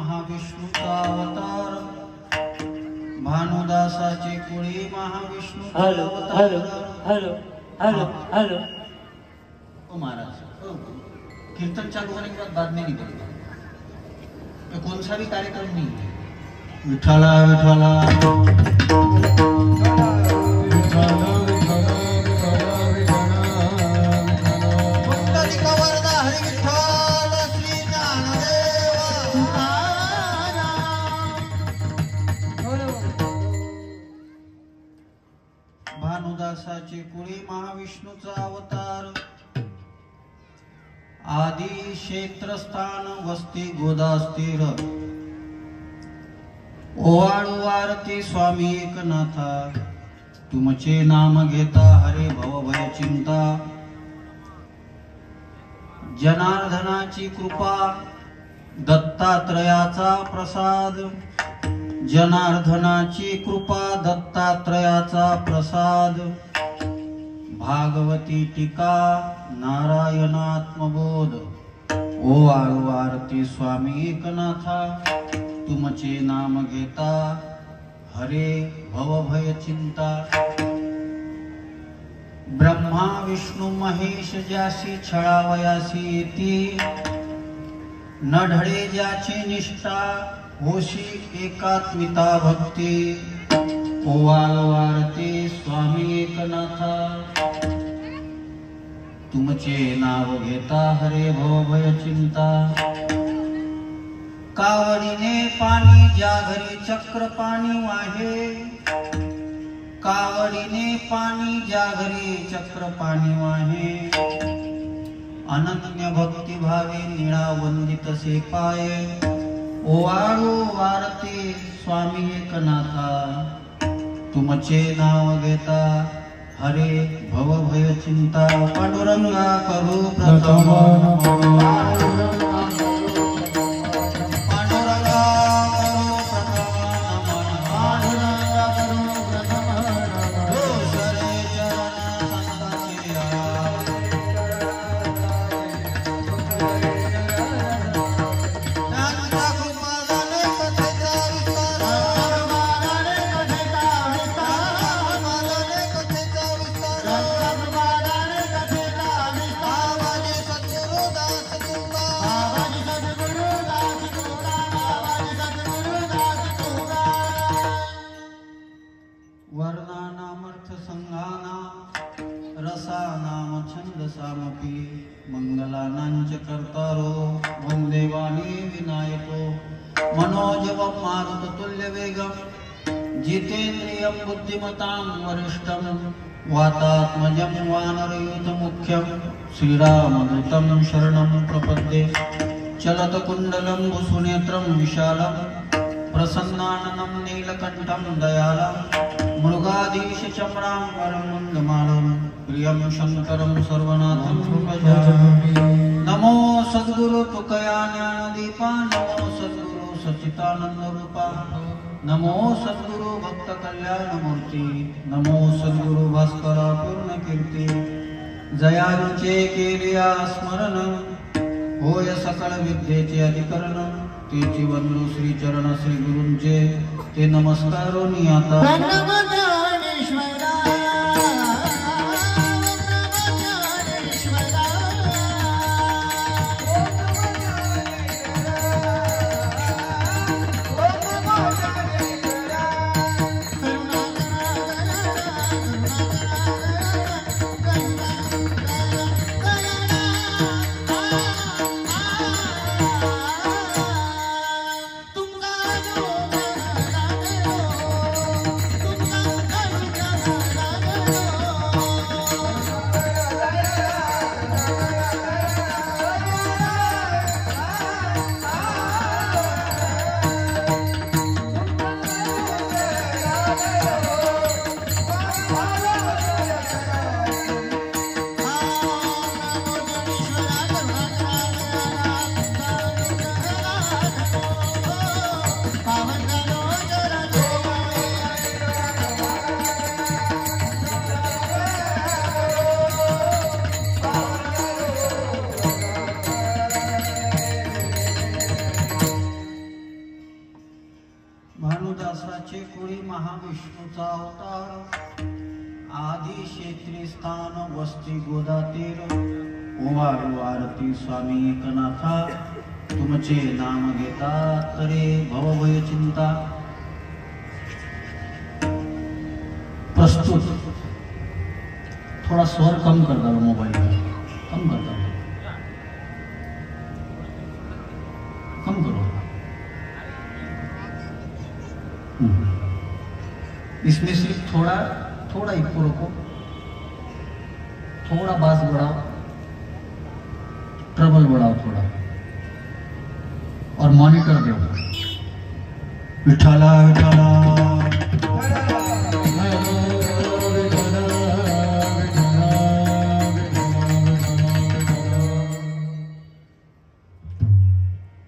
महाविष्णूचा अवतार भानुदासाचे कुळी महाविष्णूचा hello hello hello hello hello ओ महाराज कीर्तन चालू होने के बाद बाद में निकलता तो कौन सा भी कार्यक्रम नहीं है विठला विठला भानुदासाचे कुळी महाविष्णूचा अवतार आदि क्षेत्रस्थान वस्ती गोदास्तीर ओवाळू आरती स्वामी एकनाथा तुमचे नाम घेता हरे भव भय चिंता जनार्दनाची कृपा दत्तात्रयाचा प्रसाद जनार्दनाची कृपा दत्तात्रयाचा प्रसाद भागवती टीका नारायणात्मबोध ओवाळू आरती स्वामी एकनाथा तुमचे नाम घेता हरे भव भय चिंता ब्रह्मा विष्णू महेश ज्यासी छळावयासी येती न ढळे ज्याची निष्ठा होशी एकात्मिता भक्ती ओवाळू आरती स्वामी एकनाथा तुमचे नाव घेता हरे भव भय चिंता कावडीने पाणी ज्या घरी चक्र पाणी वाहे कावडीने पाणी ज्या घरी चक्र पाणी वाहे अनन्य भक्ती भावे निळा वंदित से पाये ओवाळू आरती स्वामी एकनाथा तुमचे नाव घेता हरे भव भय चिंता पांडुरंगा करू प्रथम मंगलानांच कर्तारो वंदे वाणी विनायको मनोजवं मारुततुल्य वेगं जितेन्द्रियं बुद्धिमतां वरिष्ठं वातात्मजं वानरयूथमुख्यं श्रीरामदूतं शरणं प्रपद्ये चलतकुण्डलं भुसुनेत्रं विशालं प्रसन्नाननं नीलकण्ठं दयालं मृगाधीशचम्रां मुण्डमालं प्रियं शंकरं सर्वनाथं भजामि नमो सद्गुरु तुकया ज्ञानदीपा नमो सद्गुरु सच्चिदानंद रूपा नमो सद्गुरु भक्त कल्याण मूर्ती नमो सद्गुरु भास्करा पूर्ण कीर्ती जयाचे केलिया स्मरण होय सकळ विद्येचे अधिकरण तेची वंदू श्री चरण श्री गुरूंचे ते नमस्कारोनी आता भानुदासाचे कुळी महाविष्णूचा अवतार, आदि क्षेत्री स्थान वस्ती गोदातीर, ओवाळू आरती स्वामी एकनाथा, तुमचे नाम घेता तरे भवभय चिंता। प्रस्तुत थोड़ा स्वर कम कर दो, मोबाइल कम कर दो, कम करो। इसमें सिर्फ थोड़ा थोड़ा इको रखो, थोड़ा बास बढ़ाओ, ट्रबल बढ़ाओ थोड़ा, और मॉनिटर दो। विठला विठला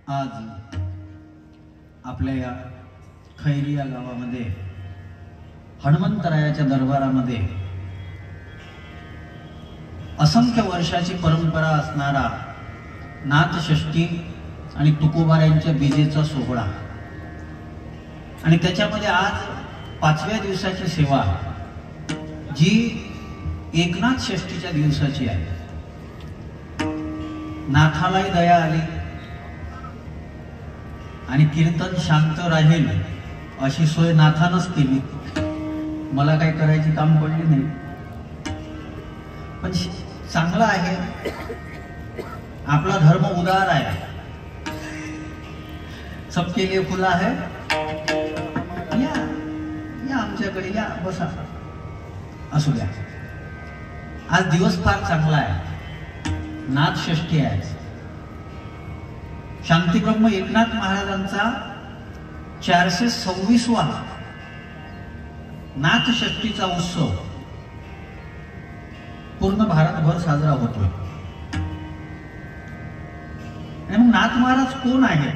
आज आपल्या या खैरी या गावामध्ये हनुमंतरायाच्या दरबारामध्ये असंख्य वर्षाची परंपरा असणारा नाथषष्ठी आणि तुकोबाऱ्यांच्या बीजेचा सोहळा, आणि त्याच्यामध्ये आज 5व्या दिवसाची सेवा जी एकनाथ षष्ठीच्या दिवसाची आहे। नाथालाही दया आली आणि कीर्तन शांत राहील अशी सोय नाथानच केली, मला काही करायची काम पडली नाही। पण चांगला आहे, आपला धर्म उदार आहे, सबके लिए खुला है, या आमच्याकडे या, बसा, असू द्या। आज दिवस फार चांगला आहे, नाथ षष्ठी आहे। शांतीब्रह्म एकनाथ महाराजांचा 426वा नाथ षष्ठीचा उत्सव पूर्ण भारतभर साजरा होतोय। आणि मग नाथ महाराज कोण आहेत?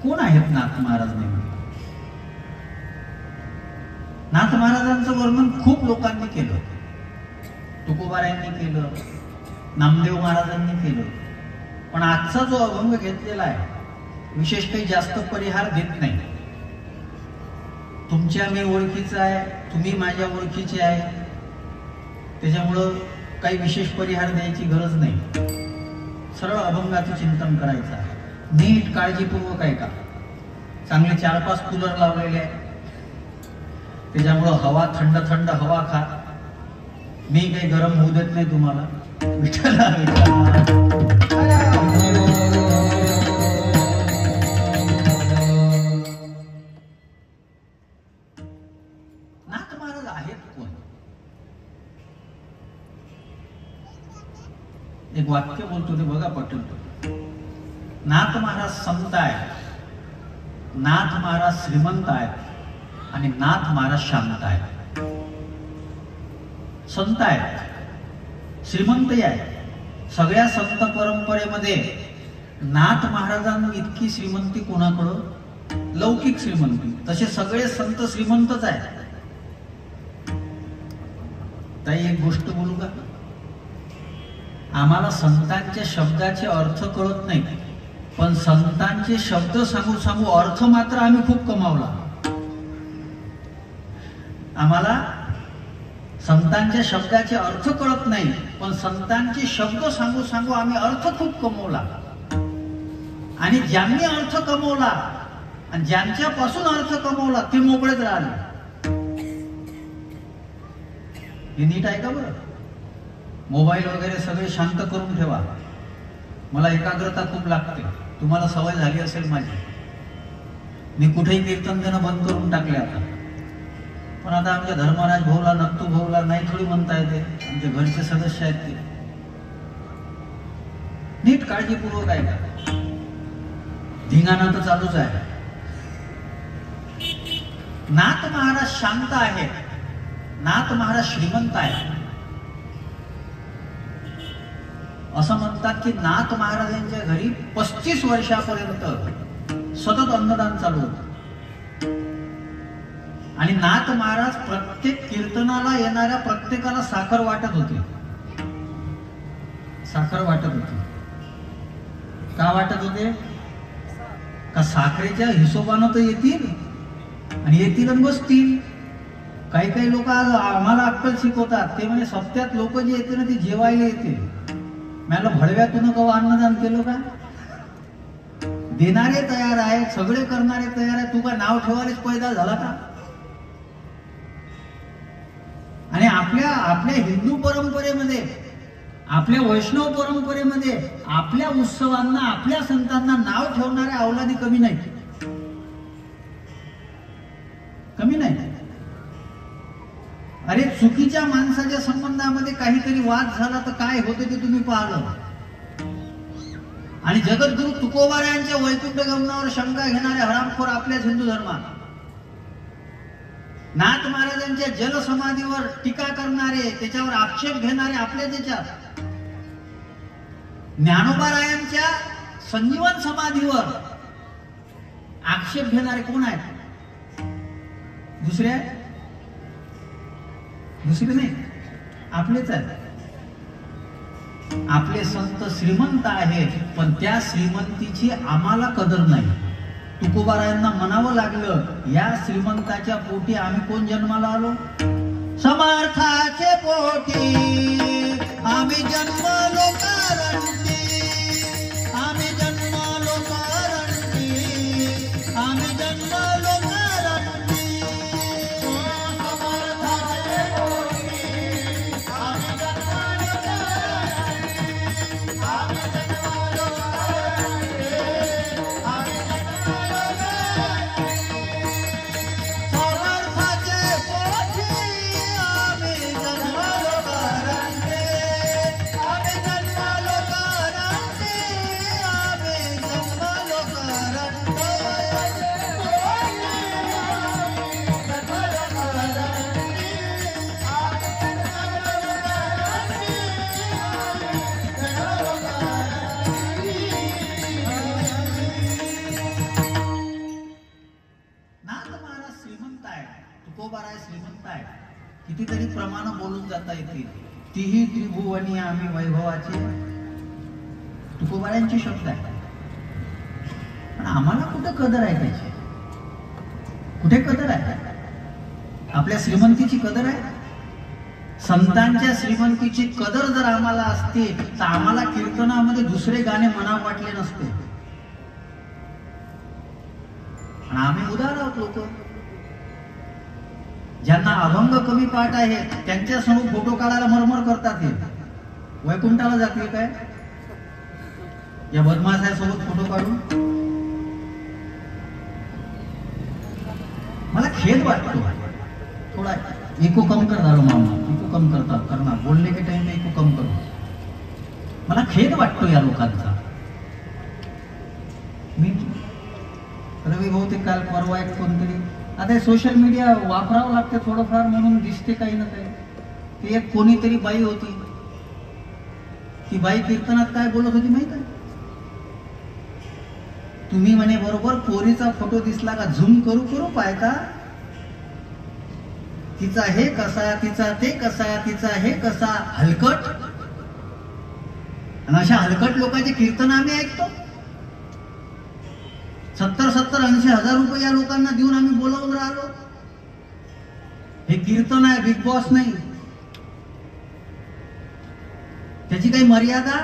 कोण आहेत नाथ महाराज? नेमके नाथ महाराजांचं वर्णन खूप लोकांनी केलं, तुकोबारायांनी केलं, नामदेव महाराजांनी केलं, पण आजचा जो अभंग घेतलेला आहे विशेष काही जास्त परिहार देत नाही। तुमच्या मी ओळखीचा आहे, तुम्ही माझ्या ओळखीचे आहे, त्याच्यामुळं काही विशेष परिहार द्यायची गरज नाही। सरळ अभंगाचं चिंतन करायचं आहे, नीट काळजीपूर्वक ऐका। चांगले 4-5 कूलर लावलेले आहे, त्याच्यामुळं हवा थंड थंड हवा खा, मी काही गरम होऊ देत नाही तुम्हाला। विठ्ठला विठ्ठला नाथ महाराज आहेत कोण? एक वाक्य बोलतो ते बघा पटल। नाथ महाराज संत आहेत, नाथ महाराज श्रीमंत आहेत, आणि नाथ महाराज शांत आहेत। संत आहेत, श्रीमंतही आहेत। सगळ्या संत परंपरेमध्ये नाथ महाराजांनी इतकी श्रीमंती कोणाकडं? लौकिक श्रीमंती। तसे सगळे संत श्रीमंतच आहेत। ताई एक गोष्ट बोलू का? आम्हाला संतांच्या शब्दाचे अर्थ कळत नाही, पण संतांचे शब्द सांगू सांगू अर्थ मात्र आम्ही खूप कमावला। आम्हाला संतांच्या शब्दाचे अर्थ कळत नाही, पण संतांचे शब्द सांगू सांगू आम्ही अर्थ खूप कमवला। आणि ज्यांनी अर्थ कमवला आणि ज्यांच्यापासून अर्थ कमवला ते मोकळेच राहिले। हे नीट आहे का बरं? मोबाईल वगैरे सगळे शांत करून ठेवा, मला एकाग्रता खूप लागते, तुम्हाला सवय झाली असेल माझी। मी कुठेही कीर्तन देणं बंद करून टाकले आता, पण आता आमच्या धर्मराज भाऊला, नत्तू भाऊला नाही थोडी म्हणता येते, आमच्या घरचे सदस्य आहेत ते। नीट काळजीपूर्वक आहे का? धिंगाणा तर चालूच आहे। नाथ महाराज शांत आहेत, नाथ महाराज श्रीमंत आहेत। असं म्हणतात की नाथ महाराजांच्या घरी 35 वर्षापर्यंत सतत अन्नदान चालू होतं, आणि नाथ महाराज प्रत्येक कीर्तनाला येणाऱ्या प्रत्येकाला साखर वाटत होते। साखर वाटत होते का वाटत होते? का साखरेच्या हिशोबानं तर येतील आणि येतील आणि बसतील. काही काही लोक आज आम्हाला अक्कल शिकवतात. ते म्हणजे सप्त्यात लोक जे येते ना ते जेवायला येते. मला भडव्यातून कवा अन्नदान केलं का? देणारे तयार आहेत, सगळे करणारे तयार आहेत. तू का नाव ठेवायलाच पैदा झाला का? आणि आपल्या हिंदू परंपरेमध्ये, आपल्या वैष्णव परंपरेमध्ये आपल्या उत्सवांना, आपल्या संतांना नाव ठेवणाऱ्या अवलादी कमी नाही, कमी नाही. अरे चुकीच्या माणसाच्या संबंधामध्ये काहीतरी वाद झाला तर काय होते ते तुम्ही पाहिलं. आणि जगद्गुरु तुकोबारायांच्या वैकुंठ गमनावर शंका घेणारे हरामखोर आपल्याच हिंदू धर्मात, नाथ महाराजांच्या जलसमाधीवर टीका करणारे, त्याच्यावर आक्षेप घेणारे आपल्याच याच्यात, ज्ञानोबारायांच्या संजीवन समाधीवर आक्षेप घेणारे कोण आहेत? दुसरे नाही, आपलेच आहेत. आपले संत श्रीमंत आहेत, पण त्या श्रीमंतीची आम्हाला कदर नाही. तुकोबारायांना म्हणावं लागलं, या श्रीमंताच्या पोटी आम्ही कोण जन्माला आलो? समर्थाचे पोटी आम्ही जन्मलो करंटी, आम्ही जन्मलो करंटी, आम्ही जन्मलो करंटी. समर्थाचे पोटी आम्ही जन्मलो करंटी, आम्ही जन्मलो करंटी, आम्ही जन्मलो करंटी. समर्थाचे पोटी आम्ही जन्मलो करंटी, आम्ही जन्मलो करंटी, आम्ही जन्मलो करंटी. नाथ महाराज श्रीमंत आहे, तुकोबाराय श्रीमंत आहे. कितीतरी प्रमाण बोलून जाता येतील. तिही त्रिभुवनी आम्ही वैभवाचे, तुकोबारायांचे शब्द आहे. पण आम्हाला कुठं कदर आहे त्याची? कुठे कदर आहे? आपल्या श्रीमंतीची कदर आहे? संतांच्या श्रीमंतीची कदर जर आम्हाला असते तर आम्हाला कीर्तनामध्ये दुसरे गाणे म्हणावं वाटले नसते. आणि आम्ही उदार आहोत लोक. ज्यांना अभंग कमी पाठ आहे त्यांच्या समोर फोटो काढायला मरमर करतात. हे वैकुंठाला जातील काय या बदमाशासोबत फोटो काढून? मला खेद वाटतो. थोड़ा इको कम कर दारो मामा, इको कम करना बोलने के टाइम में इको कम करो. मला खेद वाटतो या लोकांचा. मी रवी बहुतेक काल परवा एक कोणतरी, आता सोशल मीडिया वापरावं लागते थोडंफार म्हणून दिसते काही ना काही. ती एक कोणीतरी बाई होती. ती बाई कीर्तनात काय बोलत होती माहित आहे? तुम्ही म्हणे बरोबर पोरीचा फोटो दिसला का झूम करू करू पाहता, तिचा हे कसा, तिचा ते कसा, तिचा हे कसा, हलकट. आणि अशा हलकट लोकांचे कीर्तन आम्ही ऐकतो. 70-80 हजार रुपये या लोकांना देऊन आम्ही बोलावून राहिलो. हे कीर्तन आहे, बिग बॉस नाही. त्याची काही मर्यादा?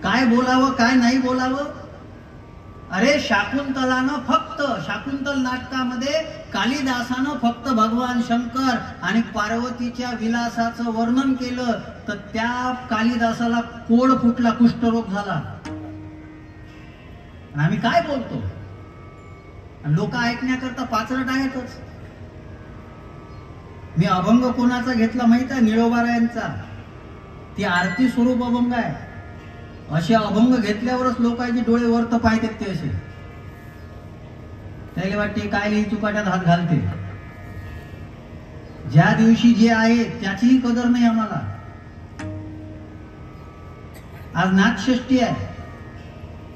काय बोलावं काय नाही बोलावं? अरे शाकुंतलानं फक्त, शाकुंतल नाटकामध्ये कालिदासानं फक्त भगवान शंकर आणि पार्वतीच्या विलासाचं वर्णन केलं तर त्या कालिदासाला कोड फुटला, कुष्ठरोग झाला. आणि आम्ही काय बोलतो? लोक ऐकण्याकरता पाचरट आहेतच. मी अभंग कोणाचा घेतला माहित आहे? निळोबारायांचा. ती आरती स्वरूप अभंग आहे. असे अभंग घेतल्यावरच लोकांचे डोळे वरत पाहतात. ते असे त्याला वाटते काय ही चुकाट्यात हात घालते. ज्या दिवशी जे आहे त्याचीही कदर नाही आम्हाला. आज नाथषष्ठी आहे.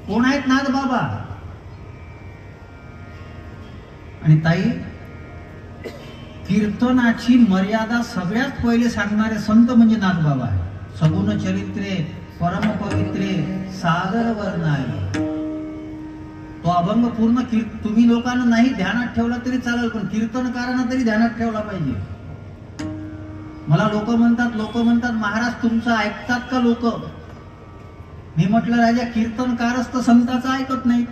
कोण आहेत नाथ बाबा? आणि ताई, कीर्तनाची मर्यादा सगळ्यात पहिले सांगणारे संत म्हणजे नाथ बाबा आहे. सगुण चरित्रे परम पवित्रे सागर वर्णाय. अभंग पूर्ण तुम्ही लोकांना नाही ध्यानात ठेवला तरी चालेल, पण कीर्तनकारांना तरी ध्यानात ठेवला पाहिजे. मला लोक म्हणतात महाराज तुमचं ऐकतात का लोक? मी म्हटलं राजा कीर्तनकारच तर संतांचं ऐकत नाही,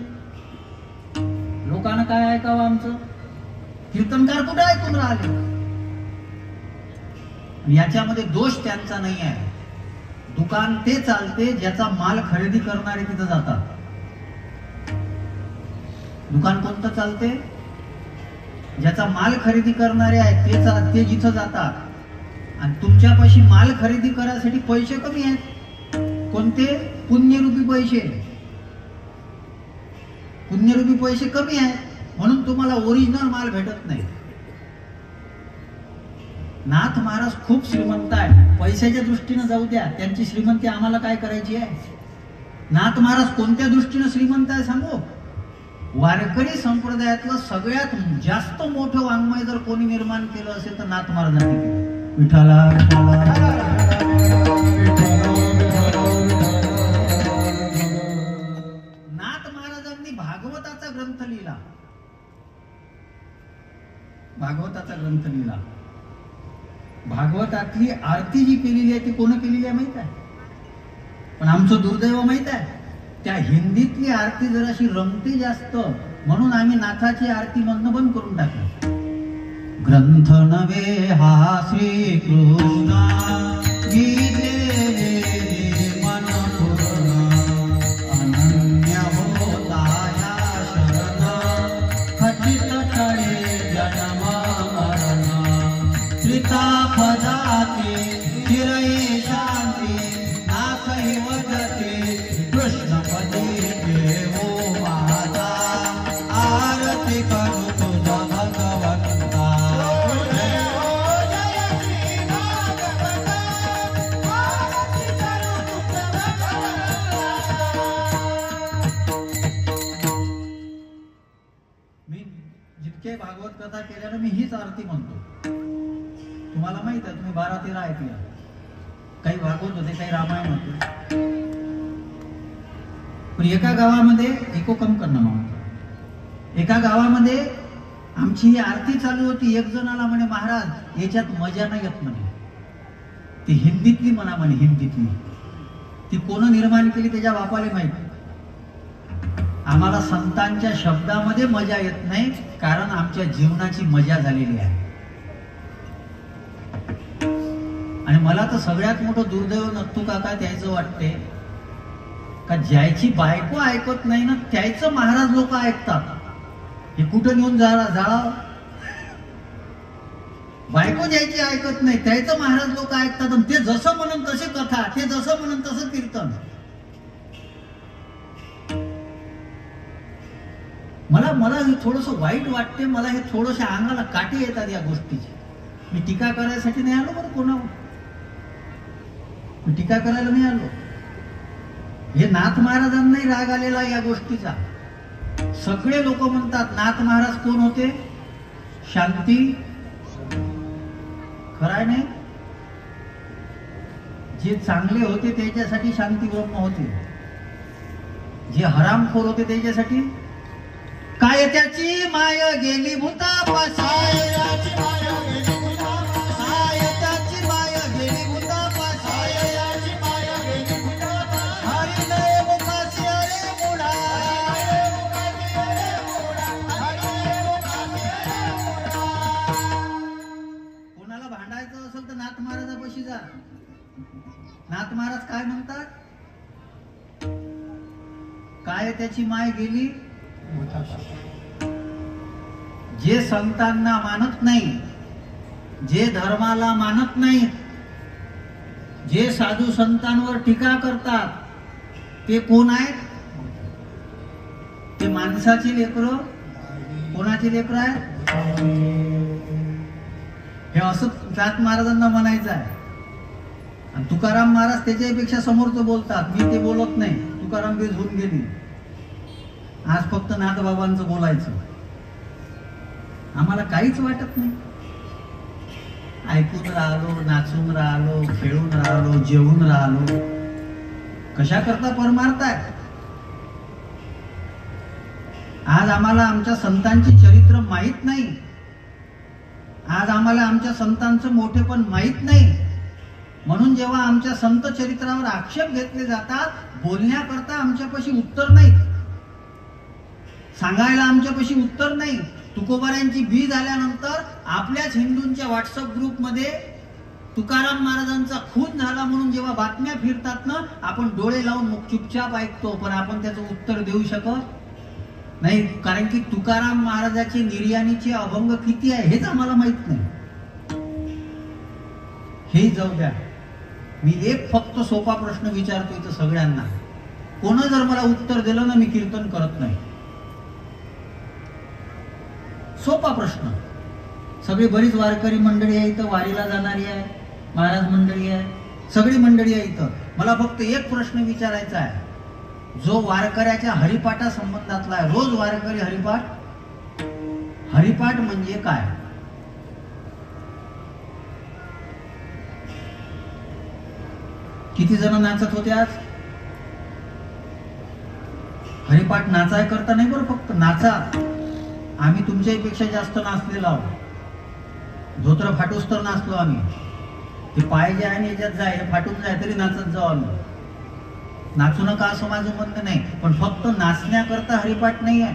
लोकांना काय ऐकावं आमचं? कीर्तनकार कुठे ऐकून राहिले? याच्यामध्ये दोष त्यांचा नाही आहे. दुकान ते चालते ज्याचा माल खरेदी करणारे तिथं जातात. दुकान कोणतं चालते? ज्याचा माल खरेदी करणारे आहेत ते जिथं जातात. आणि तुमच्यापाशी माल खरेदी करायसाठी पैसे कमी आहेत. कोणते? पुण्यरूपी पैसे. पुण्यरूपी पैसे कमी आहेत म्हणून तुम्हाला ओरिजिनल माल भेटत नाही. नाथ महाराज खूप श्रीमंत आहे, पैशाच्या दृष्टीने जाऊ द्या, त्यांची श्रीमंती आम्हाला काय करायची आहे? नाथ महाराज कोणत्या दृष्टीने श्रीमंत आहे सांगू? वारकरी संप्रदायातलं सगळ्यात जास्त मोठं वाङ्मय जर कोणी निर्माण केलं असेल तर नाथ महाराजांनी केलं. विठ्ठला नाथ महाराजांनी भागवताचा ग्रंथ लिहिला. भागवताचा ग्रंथ लिहिला. भागवतातली आरती जी केलेली आहे ती कोण केलेली आहे माहित आहे? पण आमचं दुर्दैव माहित आहे, त्या हिंदीतली आरती जराशी रमते जास्त, म्हणून आम्ही नाथाची आरती म्हणणं बंद करून टाकलं. ग्रंथ नवे हा श्री कृष्ण गीते मन पूर्ण अनन्य होता या शरण खचित टळे जन्म मरण श्रिता पदाते चिरये शांती नाथहि वदते कृष्णपदी देवो माझा आरती करू तुझा भगवंता. मी जितके भागवत कथा केल्यानं मी हीच आरती म्हणतो. तुम्हाला माहित आहे, तुम्ही 12-13 ऐकल्या, काही भागवत होते काही रामायण होते. पण एका गावामध्ये एकोकम करणं म्हणतो, एका गावामध्ये आमची ही आरती चालू होती. एक जणाला म्हणे महाराज याच्यात मजा नाही येत म्हणे. ती हिंदीतली म्हणा म्हणे, हिंदीतली. ती कोण निर्माण केली त्याच्या बापाला माहिती. आम्हाला संतांच्या शब्दामध्ये मजा येत नाही, कारण आमच्या जीवनाची मजा झालेली आहे. आणि मला तर सगळ्यात मोठं दुर्दैव नत्तू काका त्याचं वाटते का ज्याची बायको ऐकत नाही ना त्याचं महाराज लोक ऐकतात. हे कुठं नेऊन जाळाव? बायको ज्याची ऐकत नाही त्याचं महाराज लोक ऐकतात. आणि ते जसं म्हणून तसे कथा, ते जसं म्हणून तसं कीर्तन. मला थोडस वाईट वाटते. मला हे थोडंसं अंगाला काटे येतात या गोष्टीची. मी टीका करायसाठी नाही आलो बरं कोणावर, मी टीका करायला नाही आलो. हे नाथ महाराजांनाही राग आलेला या गोष्टीचा. सगळे लोक म्हणतात नाथ महाराज कोण होते? शांती. खरंय नाही? जे चांगले होते त्याच्यासाठी शांती ब्रह्म होते, जे हरामखोर होते त्याच्यासाठी काय? त्याची माय गेली भूता पासाय, त्याची माय गेली भूता पासाय, त्याची माय गेली भूता पासाय, त्याची माय गेली भूता पासाय. हरी नये मुखासी अरे मुडा, हरी मुखासी अरे मुडा, हरी मुखासी अरे मुडा. कोणाला भांडायचं असेल तर नाथ महाराजापाशी जा. नाथ महाराज काय म्हणतात? काय त्याची माय गेली? जे संतांना मानत नाही, जे धर्माला मानत नाही, जे साधू संतांवर टीका करतात ते कोण आहेत? ते माणसाची लेकरं. कोणाची लेकरं आहेत? हे असं नाथ महाराजांना म्हणायचं आहे. आणि तुकाराम महाराज त्याच्यापेक्षा समोरचं बोलतात. मी ते बोलत नाही. तुकाराम बेज होऊन गेली. आज फक्त नाथबाबांचं बोलायचं. आम्हाला काहीच वाटत नाही. ऐकून राहिलो, नाचून राहिलो, खेळून राहिलो, जेवून राहिलो. कशा करता परमार्थ आहे? आज आम्हाला आमच्या संतांची चरित्र माहीत नाही, आज आम्हाला आमच्या संतांचं मोठेपण माहीत नाही. म्हणून जेव्हा आमच्या संत चरित्रावर आक्षेप घेतले जातात, बोलण्याकरता आमच्यापाशी उत्तर नाही, सांगायला आमच्यापाशी उत्तर नाही. तुकोबाऱ्यांची बी झाल्यानंतर आपल्याच हिंदूंच्या व्हॉट्सअप ग्रुपमध्ये तुकाराम महाराजांचा खून झाला म्हणून जेव्हा बातम्या फिरतात ना, आपण डोळे लावून चुपचाप ऐकतो, पण आपण त्याचं उत्तर देऊ शकत नाही. कारण की तुकाराम महाराजाची निर्याणीचे अभंग किती आहे हेच आम्हाला माहित नाही. हे जाऊ द्या, मी एक फक्त सोपा प्रश्न विचारतो इथं सगळ्यांना. कोण जर मला उत्तर दिलं ना, मी कीर्तन करत नाही. सोपा प्रश्न. सगळी बरीच वारकरी मंडळी आहे इथं, वारीला जाणारी आहे, महाराज मंडळी आहे, सगळी मंडळी आहे इथं. मला फक्त एक प्रश्न विचारायचा आहे, जो वारकऱ्याच्या हरिपाठा संबंधातला आहे. रोज वारकरी हरिपाठ, हरिपाठ म्हणजे काय? किती जण नाचत होते आज? हरिपाठ नाचाय करता नाही बरं, फक्त नाचा. आम्ही तुमच्यापेक्षा जास्त नाचलेलो आहोत. धोत्र फाटूस तर नाचलो आम्ही. ते पाय जे आहे आणि याच्यात जाय, फाटून जाय तरी नाचत जाऊ आम्ही. नाचू नका असं माझं म्हणणं नाही, पण फक्त नाचण्याकरता हरिपाठ नाही आहे.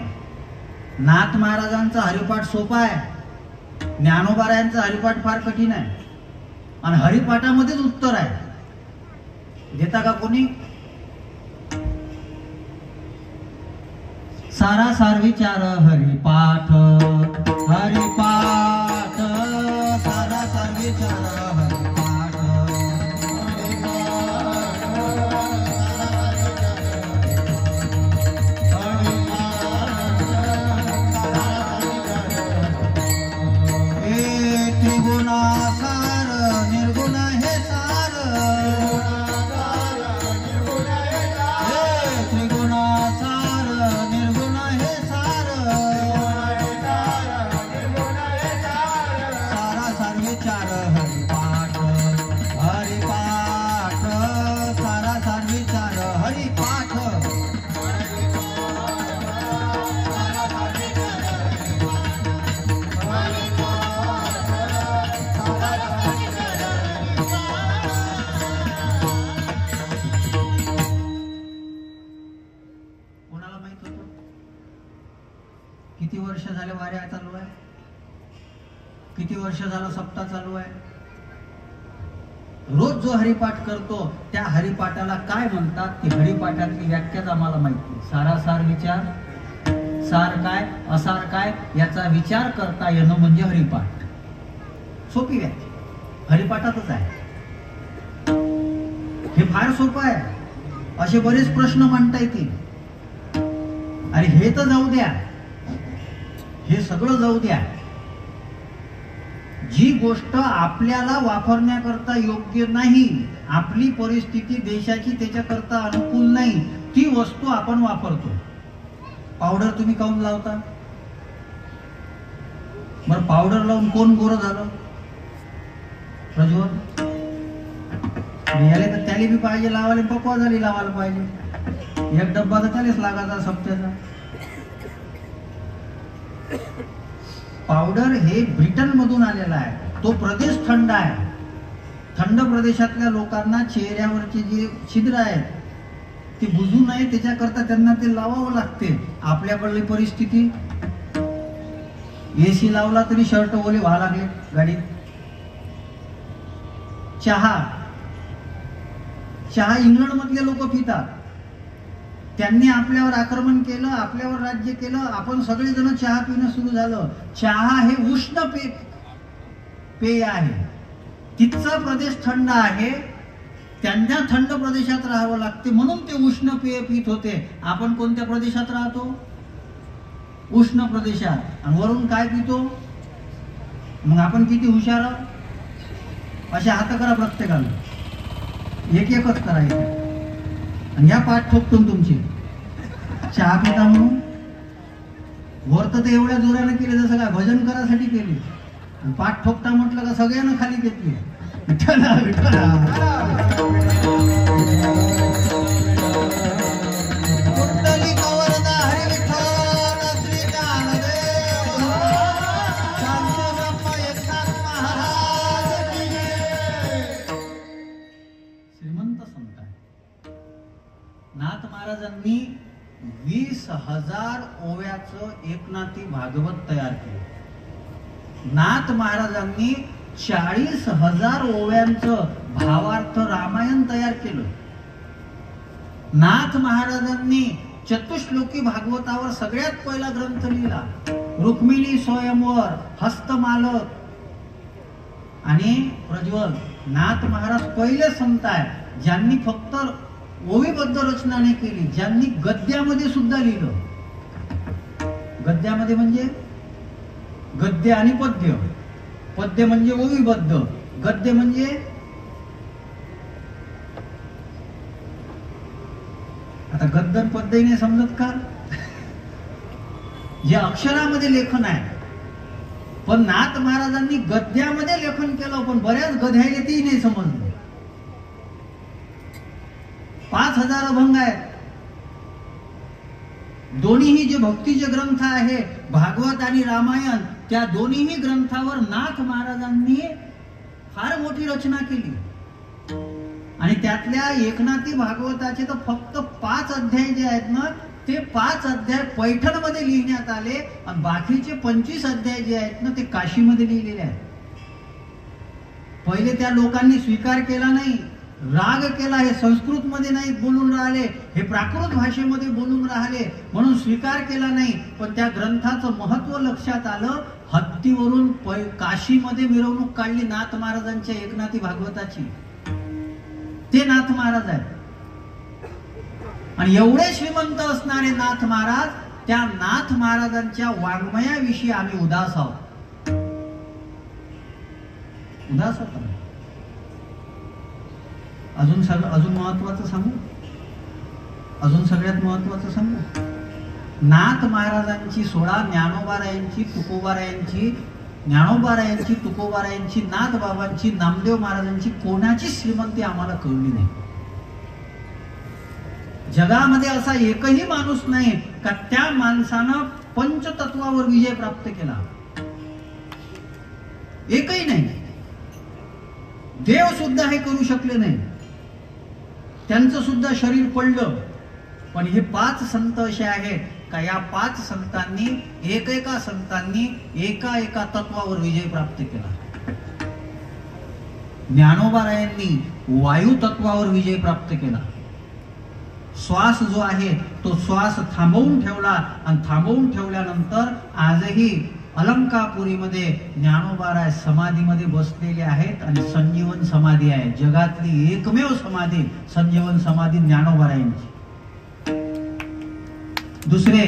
नाथ महाराजांचा हरिपाठ सोपा आहे, ज्ञानोबारायांचा हरिपाठ फार कठीण आहे. आणि हरिपाठामध्येच उत्तर आहे. देता का कोणी? सारा सारविचार हरिपाठ, हरिपाठ, सारा सारविचार हरिपाठ, हे त्रिगुणासार निर्गुण हे सार, हे त्रिगुणासार निर्गुण हे सार, सारा सारविचार हरिपाठ, हरिपाठ, सारा सारविचार हरिपाठ. कोणाला माहित होतं? किती वर्ष झाले वाऱ्या चालू आहे? किती वर्ष झालं सप्ताह चालू आहे? रोज जो हरिपाठ करतो त्या हरिपाठाला काय म्हणतात, ती हरिपाठातली व्याख्याच आम्हाला माहिती. सारासार विचार, सार काय असार काय याचा विचार करता येणं म्हणजे हरिपाठ. सोपी व्याख्या हरिपाठातच आहे. हे फार सोपं आहे. असे बरेच प्रश्न मांडता येतील. अरे हे तर जाऊ द्या, हे सगळं जाऊ द्या. जी गोष्ट आपल्याला वापरण्याकरता योग्य नाही, आपली परिस्थिती देशाची त्याच्याकरता अनुकूल नाही, ती वस्तू आपण वापरतो. पावडर तुम्ही काऊन लावता? बरं, पावडर लावून कोण गोरं झालं? प्रज्वल. याले तर त्याला बी पाहिजे लावायला, पकवा झाली लावायला पाहिजे. एक डब्बा तर त्यालाच लागायचा सप्त्याचा. पावडर हे ब्रिटन मधून आलेला आहे. तो प्रदेश थंड आहे. थंड प्रदेशातल्या लोकांना चेहऱ्यावरचे जे छिद्र आहेत ते बुजू नये त्याच्याकरता त्यांना ते लावावं लागते. आपल्याकडली परिस्थिती, एसी लावला तरी शर्ट ओले व्हायला लागले गाडीत. चहा, चहा इंग्लंड मधले लोक पितात. त्यांनी आपल्यावर आक्रमण केलं, आपल्यावर राज्य केलं, आपण सगळेजण चहा पिणं सुरू झालं. चहा हे उष्ण पेय आहे. तिथचा प्रदेश थंड आहे, त्यांना थंड प्रदेशात राहावं लागते म्हणून ते उष्ण पेय पित होते. आपण कोणत्या प्रदेशात राहतो? उष्ण प्रदेशात. आणि वरून काय पितो? मग आपण किती हुशार? असे हात करा प्रत्येकाला, एक एकच करायचं. आणि या पाठ ठोकतो तुमची चहा पिता म्हणून. वर्त तर एवढ्या जोराने केले जसं काय भजन करासाठी केले. आणि पाठ ठोकता म्हटलं का सगळ्यांना खाली घेतली. विठ्ठला विठ्ठला. कुंडली कवरदा हरी विठ्ठल 40,000 ओव्याचं एकनाथी भागवत तयार केलं. नाथ महाराजांनी 40,000 ओव्यांचं भावार्थ रामायण तयार केलं. नाथ महाराजांनी चतुश्लोकी भागवतावर सगळ्यात पहिला ग्रंथ लिहिला. रुक्मिणी स्वयंवर, हस्तमालक आणि प्रज्वल. नाथ महाराज पहिले संत आहे ज्यांनी फक्त ओवीबद्ध रचना नाही केली, ज्यांनी गद्यामध्ये सुद्धा लिहिलं. गद्यामध्ये म्हणजे गद्य आणि पद्य. पद्य म्हणजे ओवीबद्ध, गद्य म्हणजे आता गद्दन पद्य नाही समजत का? जे अक्षरामध्ये लेखन आहे. पण नाथ महाराजांनी गद्यामध्ये लेखन केलं, पण बऱ्याच गध्याले तेही नाही समजलं. 5,000 अभंग आहेत. दोन्हीही जे भक्तीचे ग्रंथ आहे भागवत आणि रामायण, त्या दोन्हीही ग्रंथावर नाथ महाराजांनी फार मोठी रचना केली. आणि त्यातल्या एकनाथी भागवताचे तर फक्त 5 अध्याय जे आहेत ना, ते 5 अध्याय पैठण मध्ये लिहिण्यात आले आणि बाकीचे 25 अध्याय जे आहेत ना, ते काशीमध्ये लिहिलेले आहेत. पहिले त्या लोकांनी स्वीकार केला नाही, राग केला. हे संस्कृत मध्ये नाही बोलून राहिले, हे प्राकृत भाषेमध्ये बोलून राहिले, म्हणून स्वीकार केला नाही. पण त्या ग्रंथाचं महत्व लक्षात आलं. हत्तीवरून काशीमध्ये मिरवणूक काढली नाथ महाराजांच्या एकनाथी भागवताची. ते नाथ महाराज आहेत. आणि एवढे श्रीमंत असणारे नाथ महाराज, त्या नाथ महाराजांच्या वाङ्मयाविषयी आम्ही उदास आहोत. उदास होतो. अजून महत्वाचं सांगू, अजून सगळ्यात महत्वाचं सांगू. नाथ महाराजांची 16 ज्ञानोबारायांची, तुकोबारायांची, ज्ञानोबारायांची, तुकोबारायांची, नाथबाबांची, नामदेव महाराजांची कोणाची श्रीमंती आम्हाला कळली नाही. जगामध्ये असा एकही माणूस नाही का त्या माणसानं पंचतत्वावर विजय प्राप्त केला. एकही नाही. देव सुद्धा हे करू शकले नाही. त्यांचं सुद्धा शरीर पडलं. पण हे 5 संत असे आहेत का या 5 संतांनी एकेका संतांनी एका एका तत्वावर विजय प्राप्त केला. ज्ञानोबारायांनी वायू तत्वावर विजय प्राप्त केला. श्वास जो आहे तो श्वास थांबवून ठेवला आणि थांबवून ठेवल्यानंतर आजही अलंकापुरीमध्ये ज्ञानोबाराय समाधीमध्ये बसलेले आहेत आणि संजीवन समाधी आहे. जगातली एकमेव समाधी संजीवन समाधी ज्ञानोबारायांची. दुसरे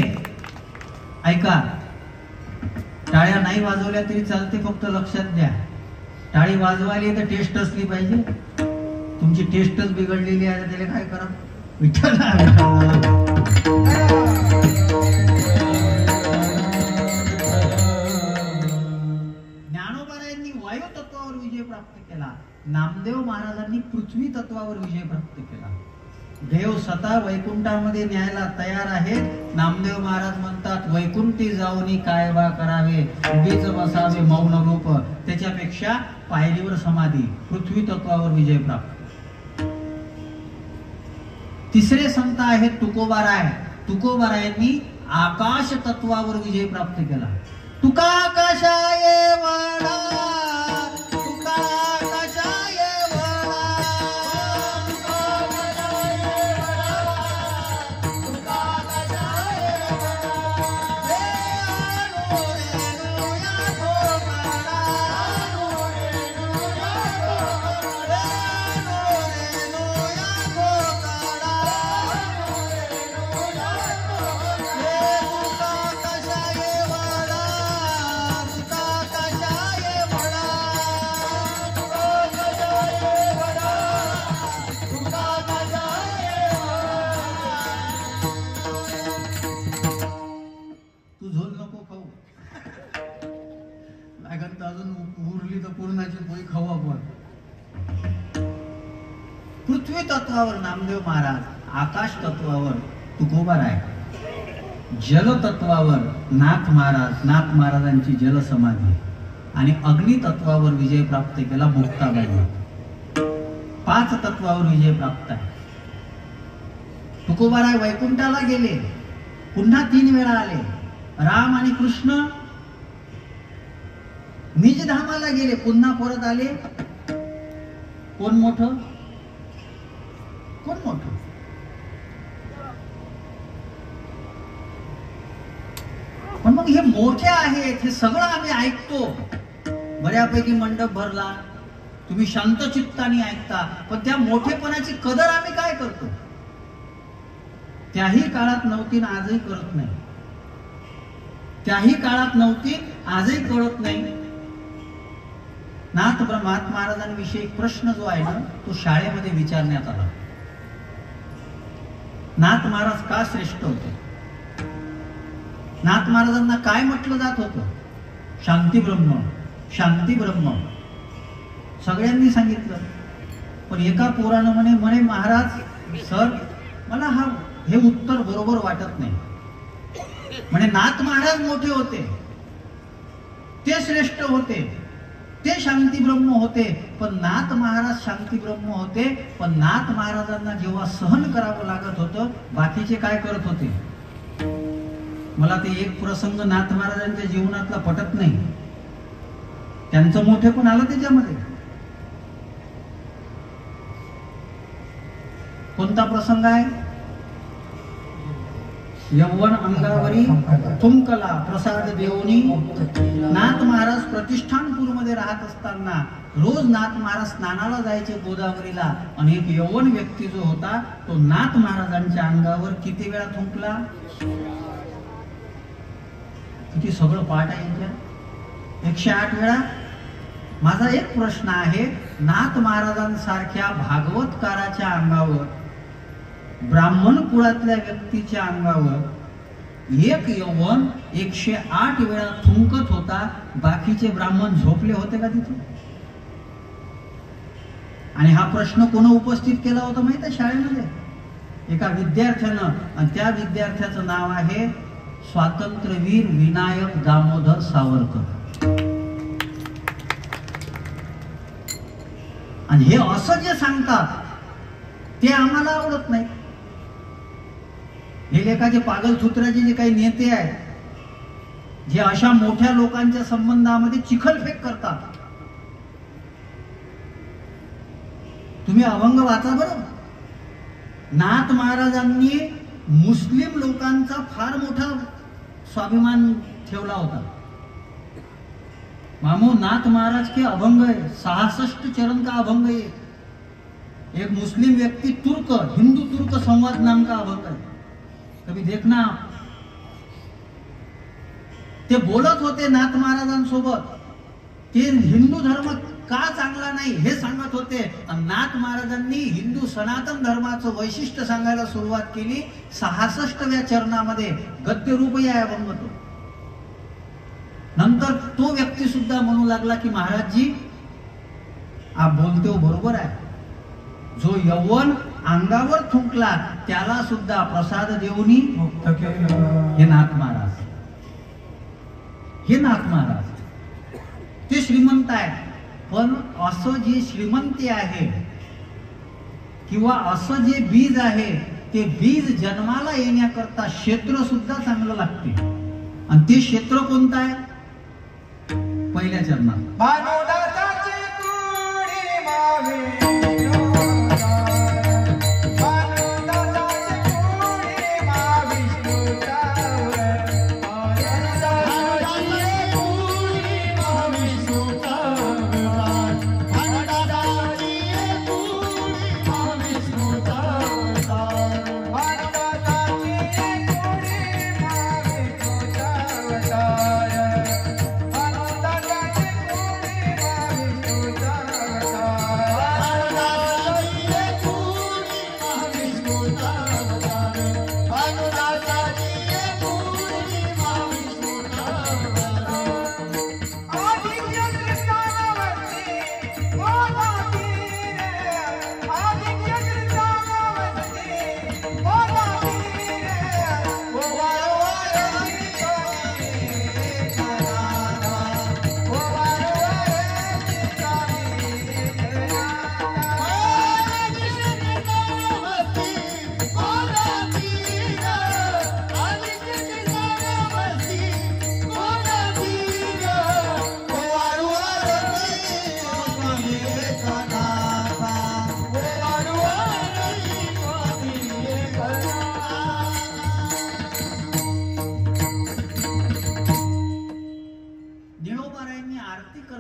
ऐका, टाळ्या नाही वाजवल्या तरी चालते, फक्त लक्षात द्या टाळी वाजवायला तर टेस्ट असली पाहिजे. तुमची टेस्टच बिघडलेली आहे, त्याला काय करा. विठ्ठल ज्ञानोबारायांनी वायू तत्वावर विजय प्राप्त केला. नामदेव महाराजांनी पृथ्वी तत्वावर विजय प्राप्त केला. देव स्वतः वैकुंठामध्ये न्यायला तयार आहेत. नामदेव महाराज म्हणतात वैकुंठी जाऊनी काय बा करावे, उगीच बसावे मौन रूप. त्याच्यापेक्षा पायरीवर समाधी, पृथ्वी तत्वावर विजय प्राप्त. तिसरे संत आहेत तुकोबाराय. तुकोबारायांनी आकाश तत्वावर विजय प्राप्त केला. तुका आकाशाये वळा, तुका आकाशाये वळा, तुका आकाशाये वळा, तुका आकाशाये वळा. रेणू रेणू या गोपाळा, रेणू रेणू या गोपाळा, रेणू तुका आकाशाये वळा, तुका आकाशाये वळा, तुका आकाशाये वळा, तुका आकाशाये वळा. तू झोल नको खाऊ, लागत तर अजून उरली तर पूर्णाची पोळी खाऊ आपण. पृथ्वी तत्वावर नामदेव महाराज, आकाश तत्वावर तुकोबाराय, जल तत्वावर नाथ महाराज, नाथ महाराजांची जल समाधी आणि अग्नि तत्वावर विजय प्राप्त केला मुक्ताबाई. 5 तत्वावर विजय प्राप्त आहे. तुकोबाराय वैकुंठाला गेले पुन्हा 3 वेळा आले. राम आणि कृष्ण निजधामाला गेले, पुन्हा परत आले. कोण मोठं? कोण मोठं? पण मग हे मोठे आहेत, हे सगळं आम्ही ऐकतो. बऱ्यापैकी मंडप भरला, तुम्ही शांत चित्ताने ऐकता, पण त्या मोठेपणाची कदर आम्ही काय करतो? त्याही काळात नव्हती, आजही करत नाही. त्याही काळात नव्हती, आजही कळत नाही. नाथ ब्रह्मात महाराजांविषयी एक प्रश्न जो आहे ना, तो शाळेमध्ये विचारण्यात आला. नाथ महाराज का श्रेष्ठ होते? नाथ महाराजांना काय म्हटलं जात होतं? शांती ब्रह्म, शांती ब्रह्म. सगळ्यांनी सांगितलं. पण एका पोरानं म्हणे महाराज सर, मला हे उत्तर बरोबर वाटत नाही. म्हणे नाथ महाराज मोठे होते, ते श्रेष्ठ होते, ते शांती ब्रह्म होते. पण नाथ महाराज शांती ब्रह्म होते, पण नाथ महाराजांना जेव्हा सहन करावं लागत होतं, बाकीचे काय करत होते? मला ते एक प्रसंग नाथ महाराजांच्या जीवनातला पटत नाही. त्यांचं मोठे पण आलं त्याच्यामध्ये. कोणता प्रसंग आहे? यौवन अंगावरी थुंकला प्रसाद देऊनी. नाथ महाराज प्रतिष्ठानपूरमध्ये राहत असताना रोज नाथ महाराज स्नानाला जायचे गोदावरीला, आणि एक यौवन व्यक्ती जो होता तो नाथ महाराजांच्या अंगावर किती वेळा थुंकला? किती सगळं पाठ आहे यांच्या? 108 वेळा. माझा एक प्रश्न आहे, नाथ महाराजांसारख्या भागवतकाराच्या अंगावर, ब्राह्मण कुळातल्या व्यक्तीच्या अंगावर एक यौवन 108 वेळा थुंकत होता, बाकीचे ब्राह्मण झोपले होते का तिथे? आणि हा प्रश्न कोण उपस्थित केला होता माहिती आहे शाळेमध्ये? एका विद्यार्थ्यानं, आणि त्या विद्यार्थ्याचं नाव आहे स्वातंत्र्यवीर विनायक दामोदर सावरकर. आणि हे असं जे सांगतात ते आम्हाला आवडत नाही. हे लेखाचे पागलसूत्राचे जे काही नेते आहेत, जे अशा मोठ्या लोकांच्या संबंधामध्ये चिखलफेक करतात. तुम्ही अभंग वाचा बरं. नाथ महाराजांनी मुस्लिम लोकांचा फार मोठा स्वाभिमान ठेवला होता. मामू नाथ महाराज के अभंग है, 66 चरण का अभंग है. एक मुस्लिम व्यक्ति तुर्क, हिंदू तुर्क संवाद नाम का अभंग है, कभी देखना. ते बोलत होते नाथ महाराजांसोबत, ते हिंदू धर्म का चांगला नाही हे सांगत होते. नाथ महाराजांनी हिंदू सनातन धर्माचं वैशिष्ट्य सांगायला सुरुवात केली. 66व्या चरणामध्ये गद्य रूपही आहे अभंग तो. नंतर तो व्यक्ती सुद्धा म्हणू लागला की महाराज जी आप बोलते हो बरोबर आहे, जो यौवन अंगावर थुंकला त्याला सुद्धा प्रसाद देऊनी मुक्त केलं. हे नाथ महाराज, हे नाथ महाराज. ते श्रीमंत आहे, पण असं जे श्रीमंती आहे किंवा असं जे बीज आहे, ते बीज जन्माला येण्याकरता क्षेत्र सुद्धा चांगलं लागते. आणि ते क्षेत्र कोणतं आहे? पहिल्या चरणात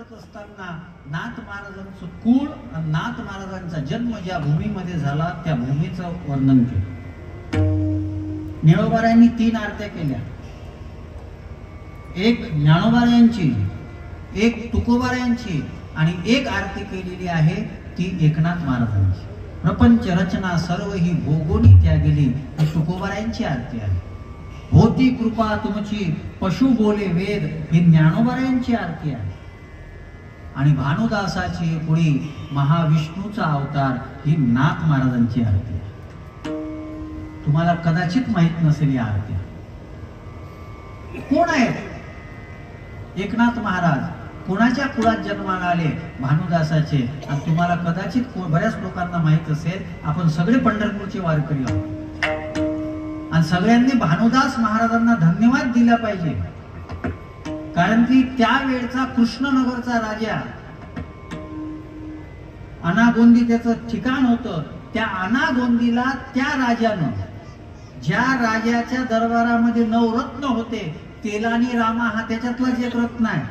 करत असताना नाथ महाराजांचं कुळ आणि नाथ महाराजांचा जन्म ज्या भूमीमध्ये झाला त्या भूमीचं वर्णन केलं. ज्ञानोबारायांनी 3 आरत्या केल्या, एक ज्ञानोबारायांची, एक तुकोबारायांची आणि एक आरती केलेली आहे ती एकनाथ महाराजांची. प्रपंच रचना सर्व ही भोगोनी त्या गेली, ही तुकोबारायांची आरती आहे. होती कृपा तुमची पशु बोले वेद, ही ज्ञानोबारायांची आरती आहे. आणि भानुदासाची पुढी महाविष्णूचा अवतार ही नाथ महाराजांची आरती आहे. तुम्हाला कदाचित माहित नसेल या आरती कोण आहेत. एकनाथ महाराज कोणाच्या कुळात जन्माला आले, भानुदासाचे. आणि तुम्हाला कदाचित बऱ्याच लोकांना माहित असेल, आपण सगळे पंढरपूरचे वारकरी आहोत आणि सगळ्यांनी भानुदास महाराजांना धन्यवाद दिला पाहिजे. कारण की त्यावेळचा कृष्णनगरचा राजा अनागोंदी त्याचं ठिकाण होतं. त्या अनागोंदीला त्या राजानं, ज्या राजाच्या दरबारामध्ये 9 रत्न होते, तेलानी रामा हा त्याच्यातलाच एक रत्न आहे.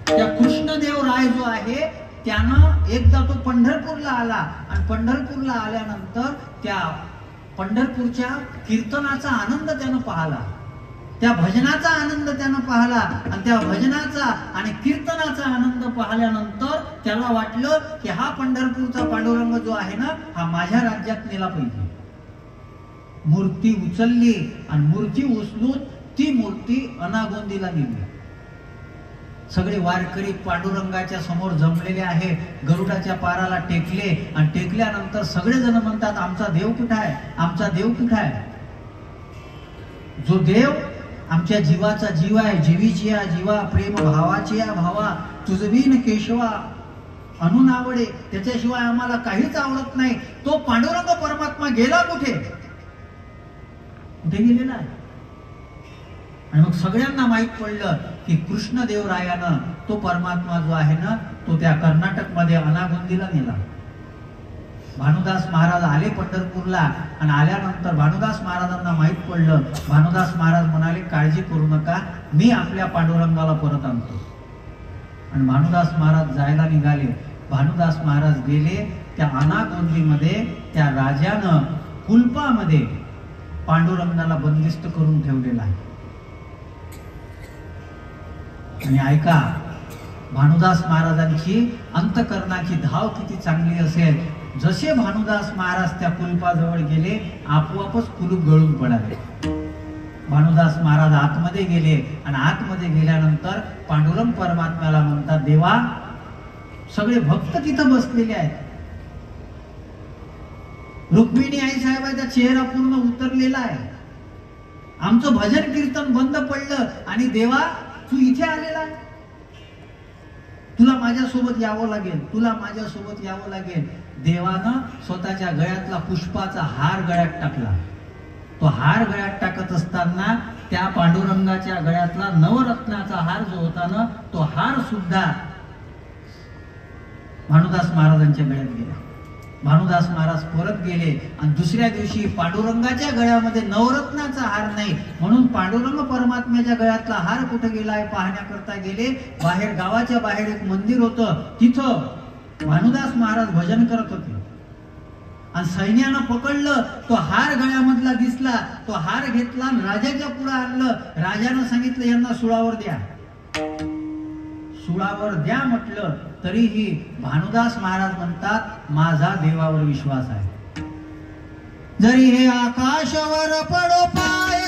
त्या कृष्णदेव राय जो आहे त्यानं एकदा तो पंढरपूरला आला आणि पंढरपूरला आल्यानंतर त्या पंढरपूरच्या कीर्तनाचा आनंद त्यानं पाहिला, त्या भजनाचा आनंद त्यानं पाहिला. आणि त्या भजनाचा आणि कीर्तनाचा आनंद पाहिल्यानंतर त्याला वाटलं की हा पंढरपूरचा पांडुरंग जो आहे ना, हा माझ्या राज्यात नेला पाहिजे. मूर्ती उचलली आणि मूर्ती उचलून ती मूर्ती अनागोंदीला नेली. सगळे वारकरी पांडुरंगाच्या समोर जमलेले आहे, गरुडाच्या पाराला टेकले आणि टेकल्यानंतर सगळेजण म्हणतात आमचा देव कुठे आहे, आमचा देव कुठे आहे. जो देव आमच्या जीवाचा जीव आहे, जीवीची या जीवा, प्रेम भावाची या भावा, तुझबीन केशवा अनुनावडे, त्याच्याशिवाय आम्हाला काहीच आवडत नाही, तो पांडुरंग परमात्मा गेला कुठे, कुठे गेलेला आहे. आणि मग सगळ्यांना माहित पडलं की कृष्णदेवरायानं तो परमात्मा जो आहे ना, तो त्या कर्नाटक मध्ये अनागोंदीला नेला. भानुदास महाराज आले पंढरपूरला आणि आल्यानंतर भानुदास महाराजांना माहित पडलं. भानुदास महाराज म्हणाले काळजी करू नका, मी आपल्या पांडुरंगाला परत आणतो. आणि भानुदास महाराज जायला निघाले. भानुदास महाराज गेले त्या अनागोंदीमध्ये. त्या राजानं कुलपामध्ये पांडुरंगाला बंदिस्त करून ठेवलेला आहे. आणि ऐका, भानुदास महाराजांची अंतकरणाची धाव किती चांगली असेल. जसे भानुदास महाराज त्या कुलपाजवळ गेले, आपोआपच कुलूप गळून पडाले. भानुदास महाराज आतमध्ये गेले आणि आतमध्ये गेल्यानंतर पांडुरंग परमात्म्याला म्हणतात, देवा सगळे भक्त तिथं बसलेले आहेत. रुक्मिणी आई साहेबांचा चेहरा पूर्ण उतरलेला आहे. आमचं भजन कीर्तन बंद पडलं आणि देवा तू इथे आलेला आहे. तुला माझ्यासोबत यावं लागेल, तुला माझ्यासोबत यावं लागेल. देवानं स्वतःच्या गळ्यातला पुष्पाचा हार गळ्यात टाकला. तो हार गळ्यात टाकत असताना त्या पांडुरंगाच्या गळ्यातला नवरत्नाचा हार जो होता ना, तो हार सुद्धा भानुदास महाराजांच्या गळ्यात गेला. भानुदास महाराज परत गेले आणि दुसऱ्या दिवशी पांडुरंगाच्या गळ्यामध्ये नवरत्नाचा हार नाही म्हणून पांडुरंग परमात्म्याच्या गळ्यातला हार कुठे गेलाय पाहण्याकरता गेले. बाहेर, गावाच्या बाहेर एक मंदिर होतं, तिथं भानुदास महाराज भजन करत होते आणि सैन्यानं पकडलं. तो हार गळ्यामधला दिसला, तो हार घेतला आणि राजाच्या पुढे आणलं. राजानं सांगितलं यांना सुळावर द्या. सुळावर द्या म्हटलं तरीही भानुदास महाराज म्हणतात माझा देवावर विश्वास आहे. जरी हे आकाशावर पडो पाय,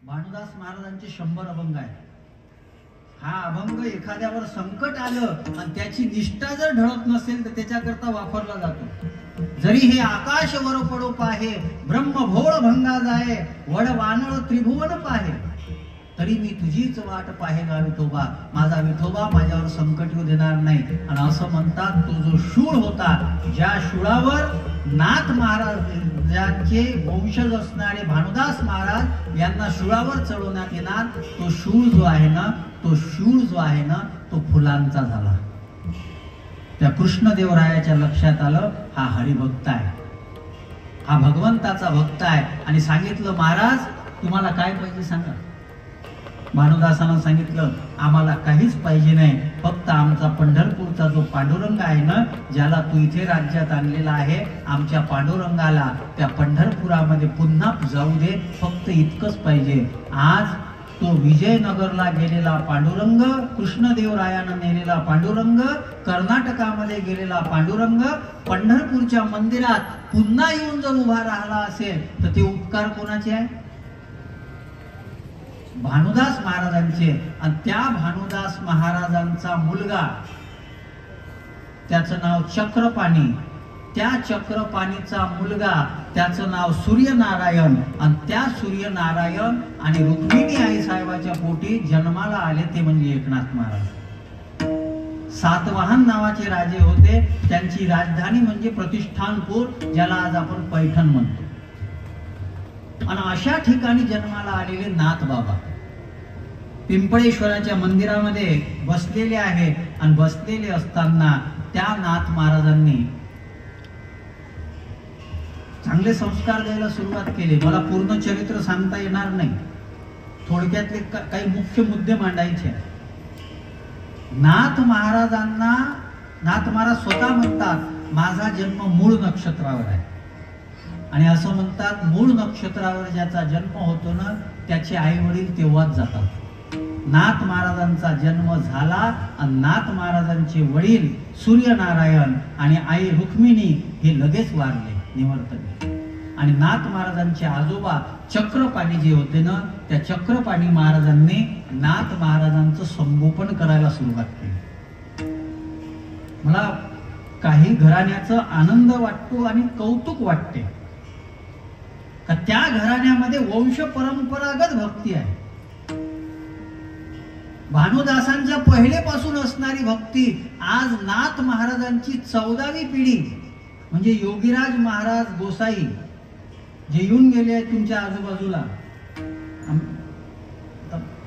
भानुदास महाराजांचे 100 अभंग आहेत. हा अभंग एखाद्यावर संकट आलं आणि त्याची निष्ठा जर ढळत नसेल तर त्याच्याकरता वापरला जातो. जरी हे आकाश वर पडो पाहे, ब्रह्म भोळ भंगा जाये, वड वानळ त्रिभुवन पाहे. तरी मी तुझीच वाट पाहेगा विठोबा, माझा विठोबा माझ्यावर संकट येऊ देणार नाही. आणि असं म्हणतात तो जो शूळ होता, ज्या शूळावर नाथ महाराजांचे वंशज असणारे भानुदास महाराज यांना शूळावर चढवण्यात येणार, तो शूळ जो आहे ना, तो शूळ जो आहे ना, तो फुलांचा झाला. त्या कृष्णदेवरायाच्या लक्षात आलं हा हरिभक्त आहे, हा भगवंताचा भक्त आहे. आणि सांगितलं महाराज तुम्हाला काय पाहिजे सांगा. भानुदासानं सांगितलं आम्हाला काहीच पाहिजे नाही, फक्त आमचा पंढरपूरचा जो पांडुरंग आहे ना, ज्याला तू इथे राज्यात आणलेला आहे, आमच्या पांडुरंगाला त्या पंढरपुरामध्ये पुन्हा जाऊ दे, फक्त इतकंच पाहिजे. आज तो विजयनगरला गेलेला पांडुरंग, कृष्णदेवरायानं नेलेला पांडुरंग, कर्नाटकामध्ये गेलेला पांडुरंग पंढरपूरच्या मंदिरात पुन्हा येऊन जर उभा राहिला असेल तर ते उपकार कोणाचे आहे? भानुदास महाराजांचे. आणि त्या भानुदास महाराजांचा मुलगा, त्याचं नाव चक्रपाणी, त्या चक्रपाणीचा मुलगा त्याचं नाव सूर्यनारायण. आणि त्या सूर्यनारायण आणि रुक्मिणी आई साहेबाच्या पोटी जन्माला आले ते म्हणजे एकनाथ महाराज. सातवाहन नावाचे राजे होते, त्यांची राजधानी म्हणजे प्रतिष्ठानपूर, ज्याला आज आपण पैठण म्हणतो. आणि अशा ठिकाणी जन्माला आलेले नाथ बाबा पिंपळेश्वराच्या मंदिरामध्ये बसलेले आहे. आणि बसलेले असताना त्या नाथ महाराजांनी चांगले संस्कार द्यायला सुरुवात केली. मला पूर्ण चरित्र सांगता येणार नाही, थोडक्यातले काही मुख्य मुद्दे मांडायचे. नाथ महाराजांना, नाथ महाराज स्वतः म्हणतात माझा जन्म मूळ नक्षत्रावर आहे. आणि असं म्हणतात मूळ नक्षत्रावर ज्याचा जन्म होतो ना, त्याचे आई वडील तेव्हाच जातात. नाथ महाराजांचा जन्म झाला आणि नाथ महाराजांचे वडील सूर्यनारायण आणि आई रुक्मिणी हे लगेच वारले निवर्तले. आणि नाथ महाराजांचे आजोबा चक्रपाणी जे होते ना, त्या चक्रपाणी महाराजांनी नाथ महाराजांचं संगोपन करायला सुरुवात केली. मला काही घराण्याचा आनंद वाटतो आणि कौतुक वाटते का त्या घराण्यामध्ये वंश परंपरागत भक्ती आहे. भानुदासांच्या पहिलेपासून असणारी भक्ती आज नाथ महाराजांची 14वी पिढी म्हणजे योगीराज महाराज गोसाई जे येऊन गेले आहेत तुमच्या आजूबाजूला,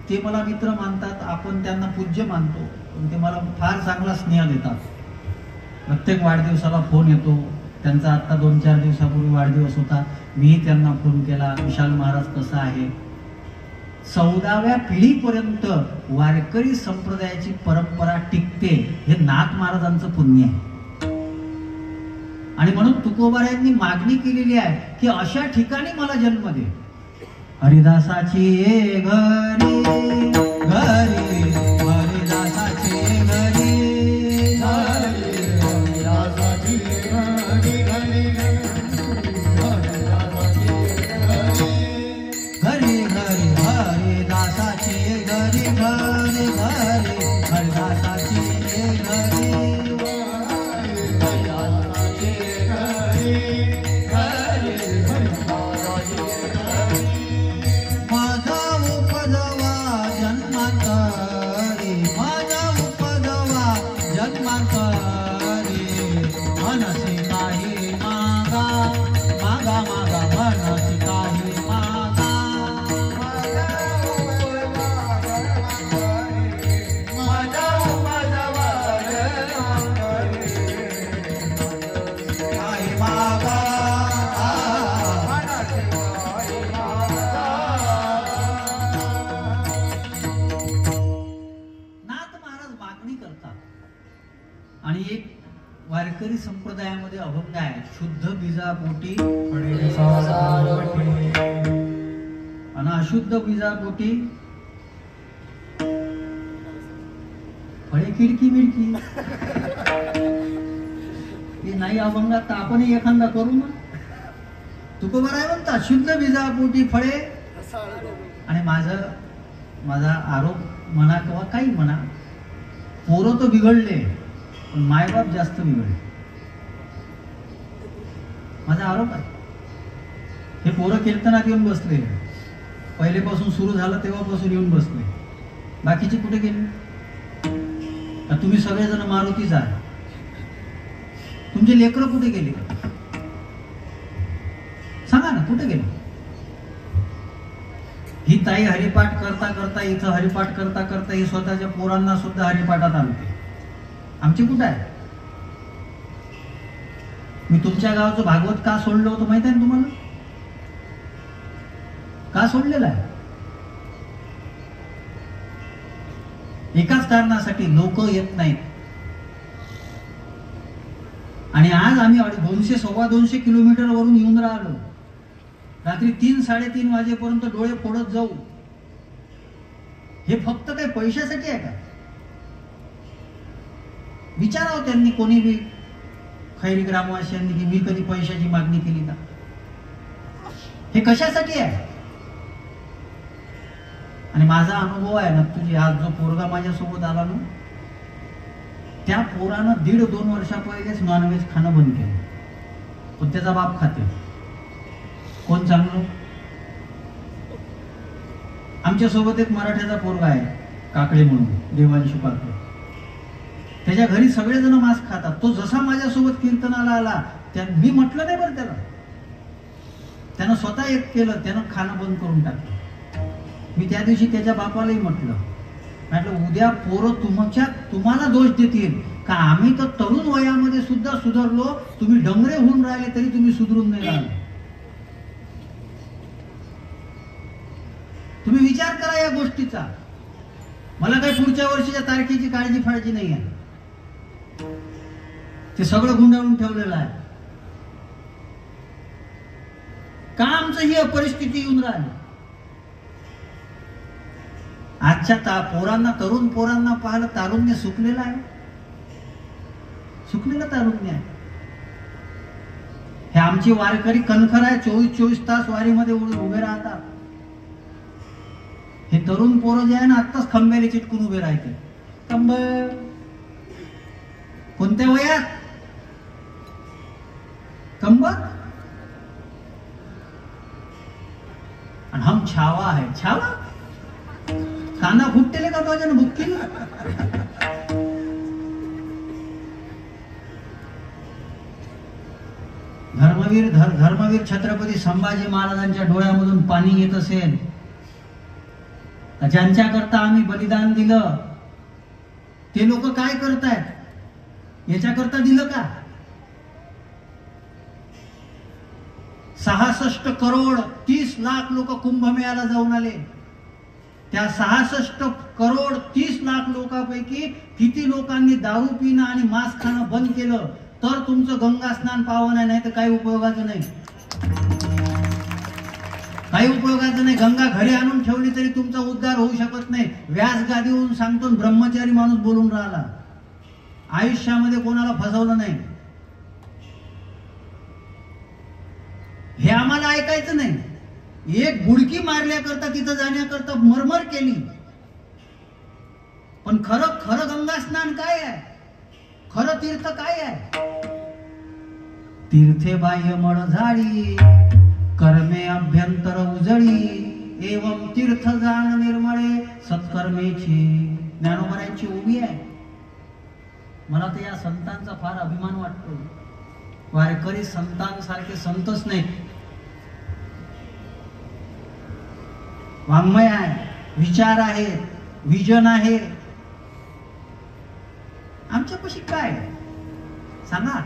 ते मला मित्र मानतात, आपण त्यांना पूज्य मानतो, पण ते मला फार चांगला स्नेह देतात. प्रत्येक वाढदिवसाला फोन येतो त्यांचा. आता 2-4 दिवसापूर्वी वाढदिवस होता, मी त्यांना फोन केला, विशाल महाराज कसा आहे. 14व्या पिढीपर्यंत वारकरी संप्रदायाची परंपरा टिकते, हे नाथ महाराजांचं पुण्य आहे. आणि म्हणून तुकोबारायांनी मागणी केलेली आहे की अशा ठिकाणी मला जन्म दे. हरिदासाची ये घरी घरी, हरिदासाची घरी घरी, हरिदासाची घरी घरी, घरी घरी, हरिदासाची घरी घरी घरी, हरिदासाची घरी. आणि एक वारकरी संप्रदायामध्ये अभंग आहे, शुद्ध बीजापोटी आणि अशुद्ध बीजापोटी फळे खिडकी मिडकी. हे नाही अभंगात तर आपणही एखादा करू ना. तुकोबा आहे म्हणतात शुद्ध बीजापोटी फळे. आणि माझा आरोप म्हणा किंवा काही म्हणा, पोरं तर बिघडले पण मायबाप जास्त बिघडले, माझा आरोप आहे. हे पोरं कीर्तनात येऊन बसले पहिलेपासून सुरू झालं तेव्हापासून येऊन बसले. बाकीचे कुठे गेले? तुम्ही सगळेजण मारुतीच आहे. तुमचे लेकरं कुठे गेले? सांगा ना, कुठे गेले? ही ताई हरिपाठ करता करता, इथं हरिपाठ करता करता ही स्वतःच्या पोरांना सुद्धा हरिपाठात आणते. आमची कुठे आहे? मी तुमच्या गावचं भागवत का सोडलं होतं माहित आहे ना तुम्हाला? का सोडलेलं आहे? एकाच कारणासाठी, लोक येत नाहीत. आणि आज आम्ही 200-250 किलोमीटर वरून येऊन राहिलो. रात्री 3-3:30 वाजेपर्यंत डोळे फोडत जाऊ. हे फक्त काही पैशासाठी आहे का? विचारावं त्यांनी, कोणी बी खैरी ग्रामवासियांनी, की मी कधी पैशाची मागणी केली का? हे कशासाठी आहे? आणि माझा अनुभव आहे ना, तुझी आज जो पोरगा माझ्यासोबत आला ना, त्या पोरानं 1.5-2 वर्षा पहिलेच नॉनव्हेज खाणं बंद केलं. पण त्याचा बाप खाते. कोण चांगलं? आमच्या सोबत एक मराठ्याचा पोरगा आहे, काकडे म्हणून, देवांशी पात्र. त्याच्या घरी सगळेजण मांस खातात. तो जसा माझ्यासोबत कीर्तनाला आला, मी म्हटलं नाही बरं त्याला, त्यानं स्वतः एक केलं, त्यानं खाणं बंद करून टाकलं. मी त्या दिवशी त्याच्या बापालाही म्हटलं, उद्या पोरं तुम्हाला दोष देतील का? आम्ही तर तरुण वयामध्ये सुद्धा सुधारलो, तुम्ही डंगरे होऊन राहिले तरी तुम्ही सुधरून नाही राहिले. तुम्ही विचार करा या गोष्टीचा. मला काही पुढच्या वर्षीच्या तारखेची काळजी फाळजी नाही आहे. ते सगळं गुंडाळून ठेवलेलं आहे. का आमचं ही परिस्थिती येऊन राहिली? आजच्या पोरांना, तरुण पोरांना पाहिलं, तारुण्य सुकलेलं आहे. सुकलेलं तारुण्य आहे. हे आमची वारकरी कणखर आहे, 24 तास वारीमध्ये उभे राहतात. हे तरुण पोरं जे आहे ना, आत्ताच खंब्याला चिटकून उभे राहते. खंब कोणत्या वयात? कंब. आणि हम छावा है. छावा काना फुटतेले का तुझ्या बुक्की? धर्मवीर छत्रपती संभाजी महाराजांच्या डोळ्यामधून पाणी येत असेल, ज्यांच्या करता आम्ही बलिदान दिलं, ते लोक काय करतायत? याच्याकरता दिलं का? 66 करोड 30 लाख लोक कुंभमेळ्याला जाऊन आले. त्या 66 करोड 30 लाख लोकांपैकी किती लोकांनी दारू पिणं आणि मांस खाणं बंद केलं? तर तुमचं गंगा स्नान पावन आहे, नाही तर काही उपयोगाचं नाही. काही उपयोगाचं नाही. गंगा घरी आणून ठेवली तरी तुमचा उद्धार होऊ शकत नाही. व्यास गादीवरून सांगतो, ब्रह्मचारी माणूस बोलून राहिला. आयुष्यामध्ये कोणाला फसवलं नाही. हे आम्हाला ऐकायचं नाही. एक बुडकी मारल्याकरता, तिथं जाण्याकरता मरमर केली. पण खरं खरं गंगा स्नान काय आहे? खरं तीर्थ काय आहे? तीर्थे बाह्य मळ झाडी, कर्मे अभ्यंतर उजळी, एवं तीर्थ जाण निर्मळे सत्कर्मेची. ज्ञानोबरांची उभी आहे. मला तर या संतांचा फार अभिमान वाटतो. वारकरी संतांसारखे संतच नाहीत. वाङ्मय आहे, विचार आहे, विजन आहे. आमच्यापाशी काय सांगा?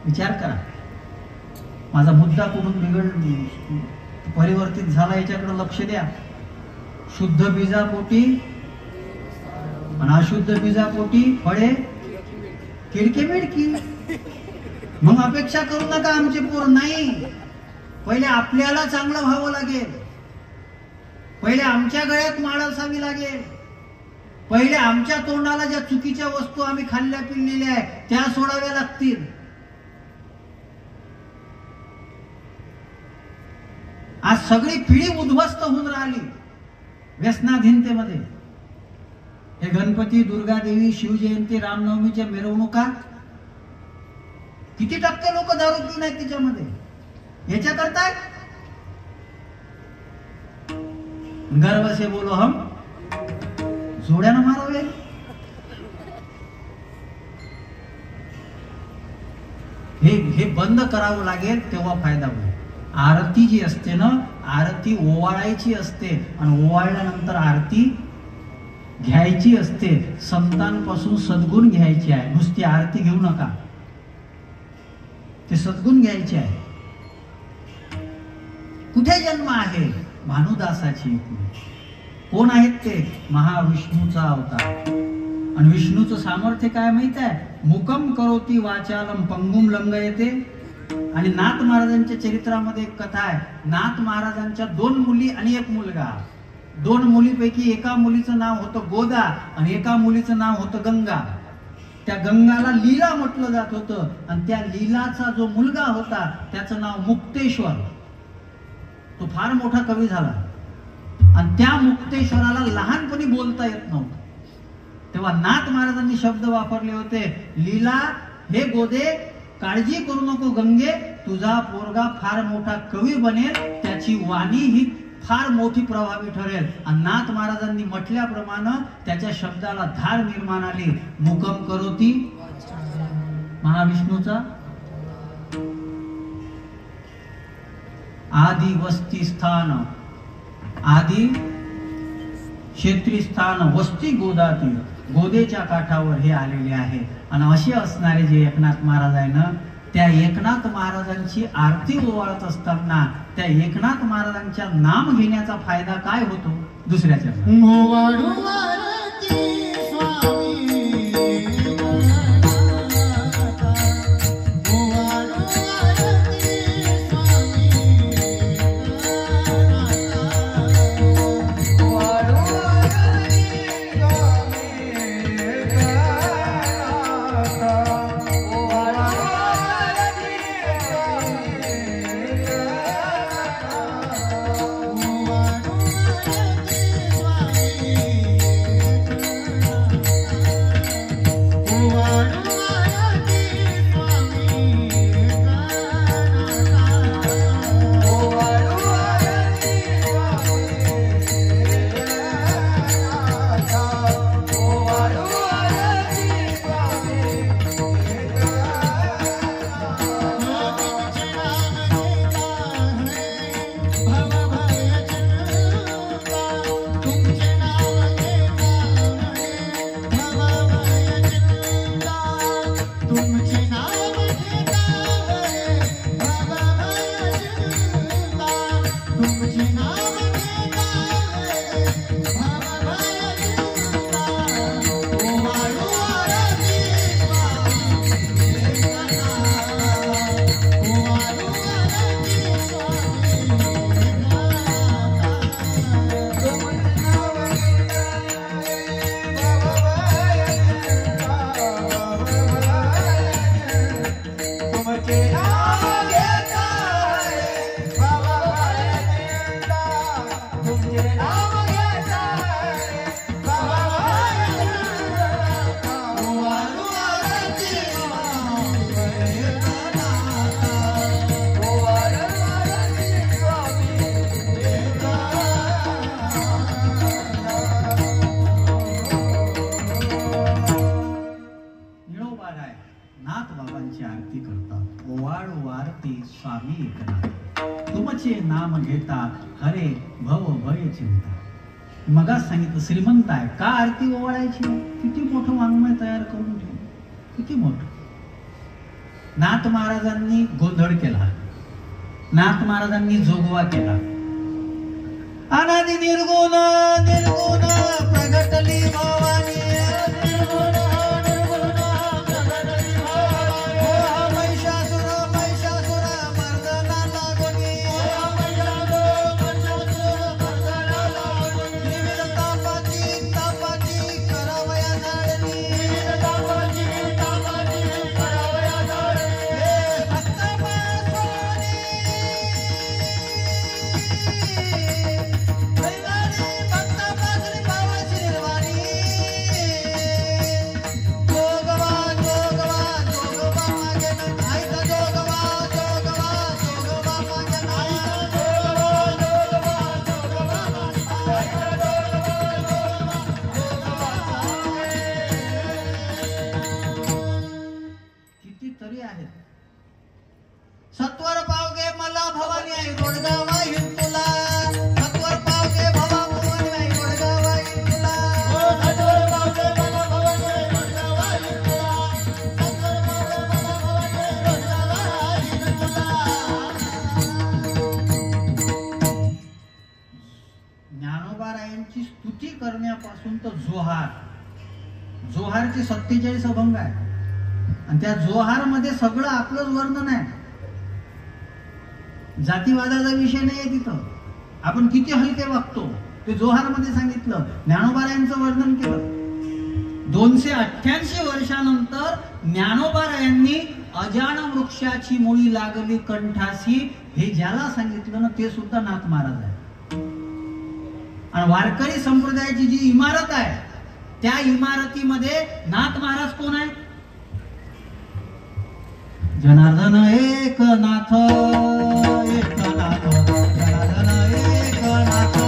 विचार करा. माझा मुद्दा कुठून परिवर्तित झाला याच्याकडे लक्ष द्या. शुद्ध बीजापोटी आणि अशुद्ध बीजापोटी फळे किडके मिडकी. मग अपेक्षा करू नका आमचे पोर. नाही, पहिले आपल्याला चांगलं व्हावं लागेल. पहिले आमच्या गळ्यात माळ असावी लागेल. पहिले आमच्या तोंडाला ज्या चुकीच्या वस्तू आम्ही खाल्ल्या पिल्लेल्या आहेत त्या सोडाव्या लागतील. आज सगळी पिढी उद्ध्वस्त होऊन राहिली व्यसनाधीनतेमध्ये. हे गणपती, दुर्गा देवी, शिवजयंती, रामनवमीच्या मिरवणुका, किती टक्के लोक दारू पिऊन आहेत त्याच्यामध्ये? याच्या करताय गर्व से बोलो हम जोड्यानं मारावे. हे बंद करावं लागेल, तेव्हा फायदा होईल. आरती जी असते ना, आरती ओवाळायची असते आणि ओवाळल्यानंतर आरती घ्यायची असते. संतांपासून सद्गुण घ्यायची आहे, नुसती आरती घेऊ नका, ते सद्गुण घ्यायचे आहे. कुठे जन्म आहे? भानुदासाची. कोण आहेत ते? महाविष्णूचा अवतार. आणि विष्णूचं सामर्थ्य काय माहित आहे? मुकम करोती वाचालम पंगुम लंघयते. आणि नाथ महाराजांच्या चरित्रामध्ये एक कथा आहे. नाथ महाराजांच्या 2 मुली आणि 1 मुलगा. 2 मुलीपैकी एका मुलीचं नाव होतं गोदा आणि एका मुलीचं नाव होतं गंगा. त्या गंगाला लीला म्हटलं जात होतं आणि त्या लीलाचा जो मुलगा होता त्याचं नाव मुक्तेश्वर. तो फार मोठा कवी झाला आणि त्या मुक्तेश्वराला लहानपणी बोलता येत नव्हतं. तेव्हा नाथ महाराजांनी शब्द वापरले होते, लीला हे गोदे काळजी करू नको गंगे, तुझा पोरगा फार मोठा कवी बनेल, त्याची वाणी ही फार मोठी प्रभावी ठरेल. आणि नाथ महाराजांनी म्हटल्याप्रमाणे त्याच्या शब्दाला धार निर्माण आली. मुकम करोती महाविष्णूचा. आदि वस्ती स्थान, आदि क्षेत्री स्थान, वस्ती गोदाती, गोदेच्या काठावर हे आलेले आहे. आणि असे असणारे जे एकनाथ महाराज आहे ना, त्या एकनाथ महाराजांची आरती ओवाळत असताना त्या एकनाथ महाराजांच्या नाम घेण्याचा फायदा काय होतो? दुसऱ्याच्या नाम घेता हरे भव भय चिंता. मगाच सांगितलं श्रीमंत आहे का आरती ओवाळायची? किती मोठं वाङ्मय तयार करून ठेवलं, किती मोठं. नाथ महाराजांनी गोंधळ केला, नाथ महाराजांनी जोगवा केला. अनादि निर्गुण निर्गुण प्रगटली भवानी, जोहार. जोहारचे 47 अभंग आहे आणि त्या जोहार मध्ये सगळं आपलंच वर्णन आहे. जातीवादाचा विषय नाही आहे तिथं. आपण किती हलके वागतो ते जोहार मध्ये सांगितलं. ज्ञानोबारायांचं वर्णन केलं. 288 वर्षानंतर ज्ञानोबारायांनी अजाण वृक्षाची मुळी लागली कंठासी हे ज्याला सांगितलं ना ते सुद्धा नाथ महाराज आहे. आणि वारकरी संप्रदायाची जी इमारत आहे त्या इमारतीमध्ये नाथ महाराज कोण आहे? जनार्दन एक नाथ, एक नाथ, जनार्दन एक नाथ, एक नाथ,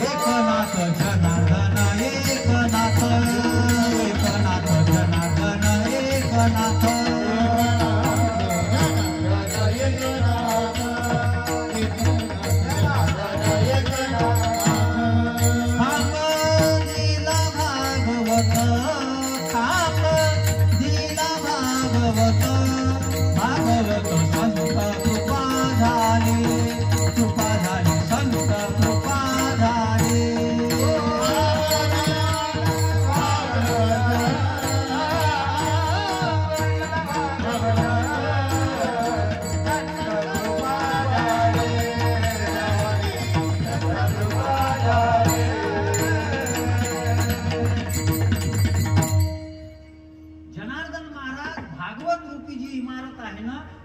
एक नाथ, जनार्दन एक नाथ, एक नाथ, जनार्दन एक नाथ.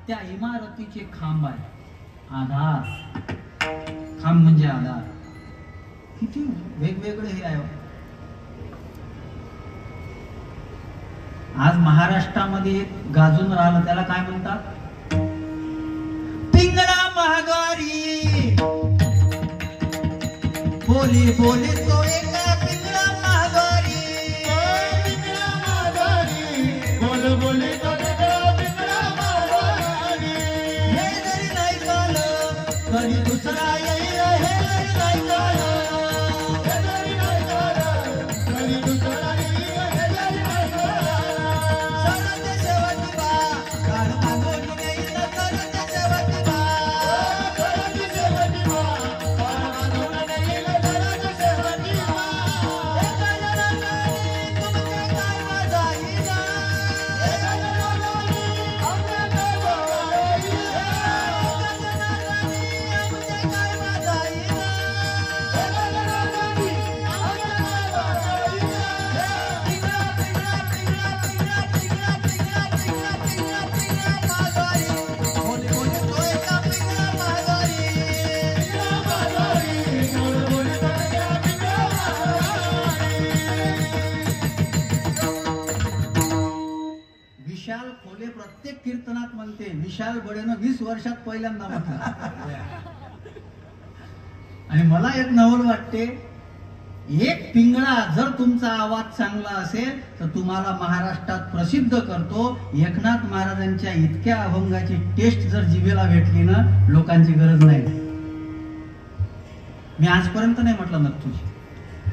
त्या इमारतीचे खांब आहे. आधार. खांब म्हणजे आधार. किती वेगवेगळे हे आहे. आज महाराष्ट्रामध्ये गाजून राहिलं त्याला काय म्हणतात? पिंगळा महागारी. बोली बोली तो एका पिंगळा महागारी. पिंगळा महागारी. बोल बोली तो कधी दुसरा येईल हे नाही झालं. कधी दुसरा येईल हे नाही झालं. सरते शेवटी बा काळ मागून येईल. सरते शेवटी बा सरते शेवटी बा काळ मागून येईल. सरते शेवटी बा एका जनार्दनी तुमचे काय वाजाईना. एका जनार्दनी आमचे काय वाजाईना. विशाल खोले प्रत्येक कीर्तनात म्हणते. विशाल बडेनं 20 वर्षात पहिल्यांदा म्हटलं. आणि मला एक नवल वाटते. एक पिंगळा जर तुमचा आवाज चांगला असेल तर तुम्हाला महाराष्ट्रात प्रसिद्ध करतो. एकनाथ महाराजांच्या इतक्या अभंगाची टेस्ट जर जिभेला भेटली ना लोकांची गरज नाही. मी आजपर्यंत नाही म्हटलं नक्कीच,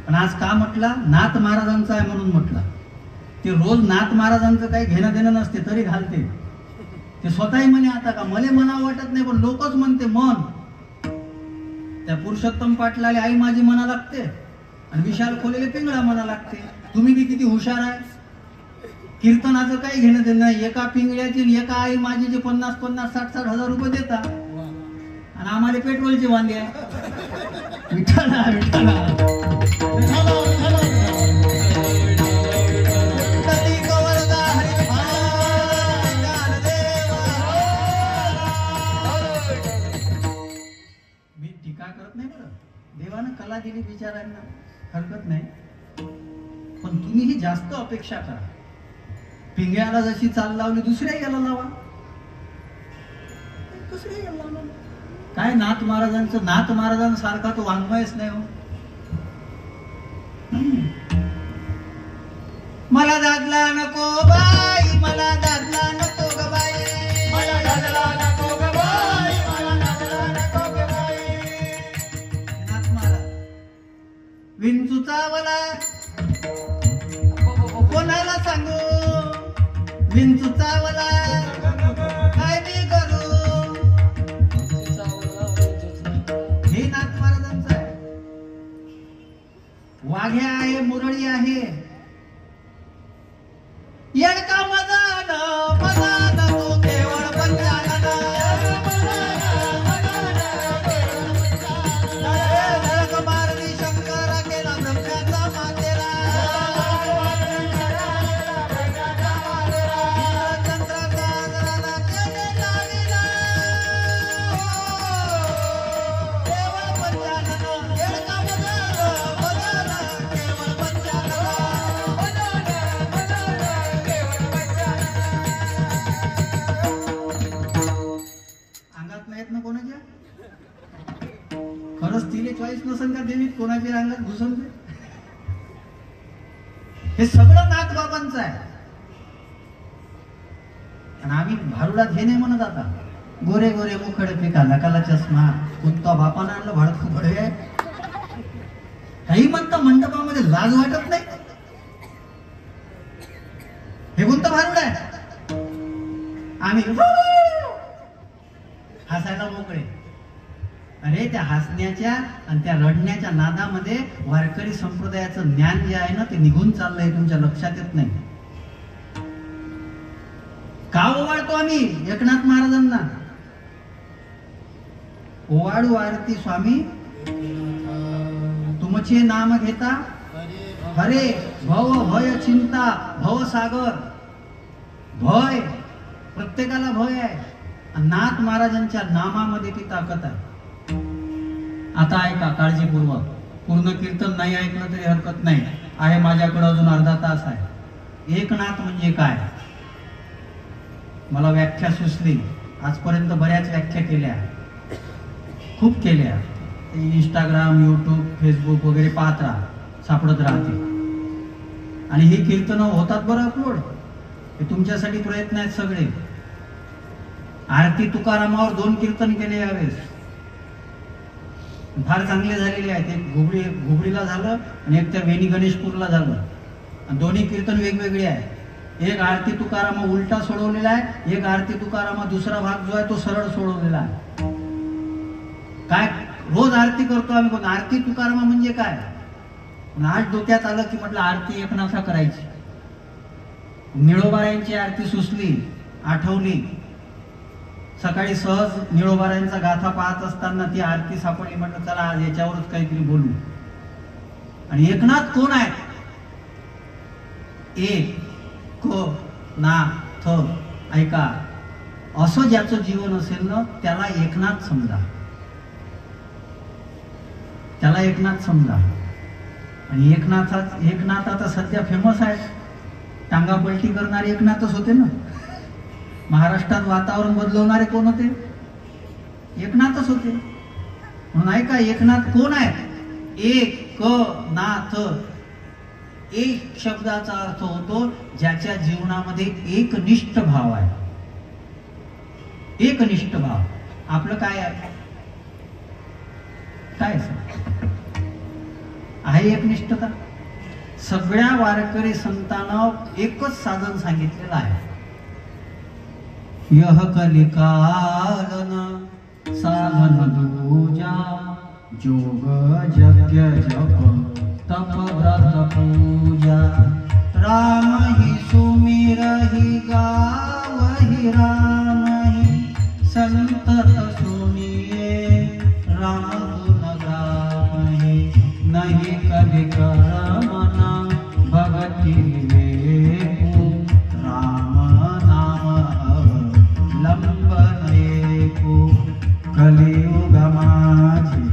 पण आज का म्हटला? नाथ महाराजांचा आहे म्हणून म्हटला. ते रोज नाथ महाराजांचं काही घेणं देणं नसते तरी घालते. ते स्वतःही म्हणे आता का मले म्हणावं वाटत नाही पण लोकच म्हणते मन. त्या पुरुषोत्तम पाटलाले आई माझी म्हणा लागते आणि विशाल खोलेले पिंगळा म्हणा लागते. तुम्ही बी किती हुशार आहे. कीर्तनाचं काही घेणं देणं नाही. एका पिंगळ्याची एका आई माझी जे 50-50, 60-60 हजार रुपये देतात आणि आम्हाला पेट्रोलचे वांदे आहे. विठाला विठाला देवानं कला दिली बिचाऱ्यांना, हरकत नाही, पण तुम्हीही जास्त अपेक्षा करा. पिंगळ्याला जशी चाल लावली दुसऱ्या याला लावा. काय नाथ महाराजांचं, नाथ महाराजांसारखा तो वाङ्मयच नाही हो. मला दादला नको बाई, मला दादला नको ग बाई, मला दादला नको ग बाई, मला दादला नको ग बाई. नाथ महाराज विंचूचा वला कोणाला सांगू, विंचूचा वला काय मी करू. हे आहे मुरळी आहे. येडका मदान मदान तू केवळ पंचानन. जग मारली शंकर केला ब्रह्म्याचा मातेरा. चंद्राचा आदराला केलेला लीला. केवळ पंचानन येडका मदान मदान केवळ पंचानन. अंगात नाहीत ना कोणाच्या. खरंच तिने चॉईस नसेल का देवीत कोणाच्या अंगात घुसून दे. हे सगळं नाथ बाबांचं आहे. आणि आम्ही भारुडात हे नाही म्हणत आता. गोरे गोरे मुखडे पिका नकाला चष्मा कोणता बापानं आणलं भाडत भडवे आहे. काही म्हणता मंडपामध्ये लाज वाटत नाही. हे कोणतं भारुड आहे. आम्ही हसायला मोकळे. अरे त्या हसण्याच्या आणि त्या रडण्याच्या नादामध्ये वारकरी संप्रदायाचं ज्ञान जे आहे ना ते निघून चाललंय. तुमच्या लक्षात येत नाही. का ओवाळतो आम्ही एकनाथ महाराजांना. ओवाळू आरती स्वामी तुमचे नाम घेता. हरे भव भय चिंता भव सागर. भय प्रत्येकाला भय आहे. नाथ महाराजांच्या नामामध्ये ती ताकद आहे. आता ऐका काळजीपूर्वक. पूर्ण कीर्तन नाही ऐकलं तरी हरकत नाही आहे. माझ्याकडे अजून अर्धा तास आहे. एकनाथ म्हणजे काय मला व्याख्या सुचली. आजपर्यंत बऱ्याच व्याख्या केल्या खूप केल्या. इंस्टाग्राम युट्यूब फेसबुक वगैरे पाहत राहा सापडत राहते. आणि ही कीर्तनं होतात बरं अपलोड. हे तुमच्यासाठी प्रयत्न आहेत सगळे. आरती तुकारामावर 2 कीर्तन केले यावेळेस. फार चांगले झालेले आहेत. एक घुबडीला झालं आणि एक त्या वेणी गणेशपूरला झालं. आणि दोन्ही कीर्तन वेगवेगळे आहेत. एक आरती तुकारामा उलटा सोडवलेला आहे. एक आरती तुकारामा दुसरा भाग जो आहे तो सरळ सोडवलेला आहे. काय रोज आरती करतो आम्ही. पण आरती तुकारामा म्हणजे काय. आज डोक्यात आलं की म्हटलं आरती एकनाथा करायची. निळोबारायांची आरती सुचली आठवली. सकाळी सहज निळोबारायांचा गाथा पाहत असताना ती आरती सापडली. म्हटलं चला आज याच्यावरच काहीतरी बोलू. आणि एकनाथ कोण आहे. एक क ना थ. ऐका असं ज्याचं जीवन असेल ना त्याला एकनाथ समजा. त्याला एकनाथ समजा. आणि एकनाथ आता सध्या फेमस आहे. टांगा पलटी करणारे एकनाथच होते ना. महाराष्ट्रात वातावरण बदलवणारे कोण होते. एकनाथच होते. म्हणून ऐका एकनाथ कोण आहे. एक क नाथ. एक शब्दाचा अर्थ होतो ज्याच्या जीवनामध्ये एकनिष्ठ भाव आहे. एकनिष्ठ भाव आपलं काय आहे. काय आहे एकनिष्ठता. सगळ्या वारकरी संतांना एकच साधन सांगितलेलं आहे. यह कलिकालन साधन दूजा जोग यज्ञ जप तप व्रत पूजा. राम ही सुमिर ही गावहि राम ही संतत सुनिए राम गुण गावहि. नहीं कभी कर मना भगति विवेकु राम नाम लंबन एको. कलियुग माझी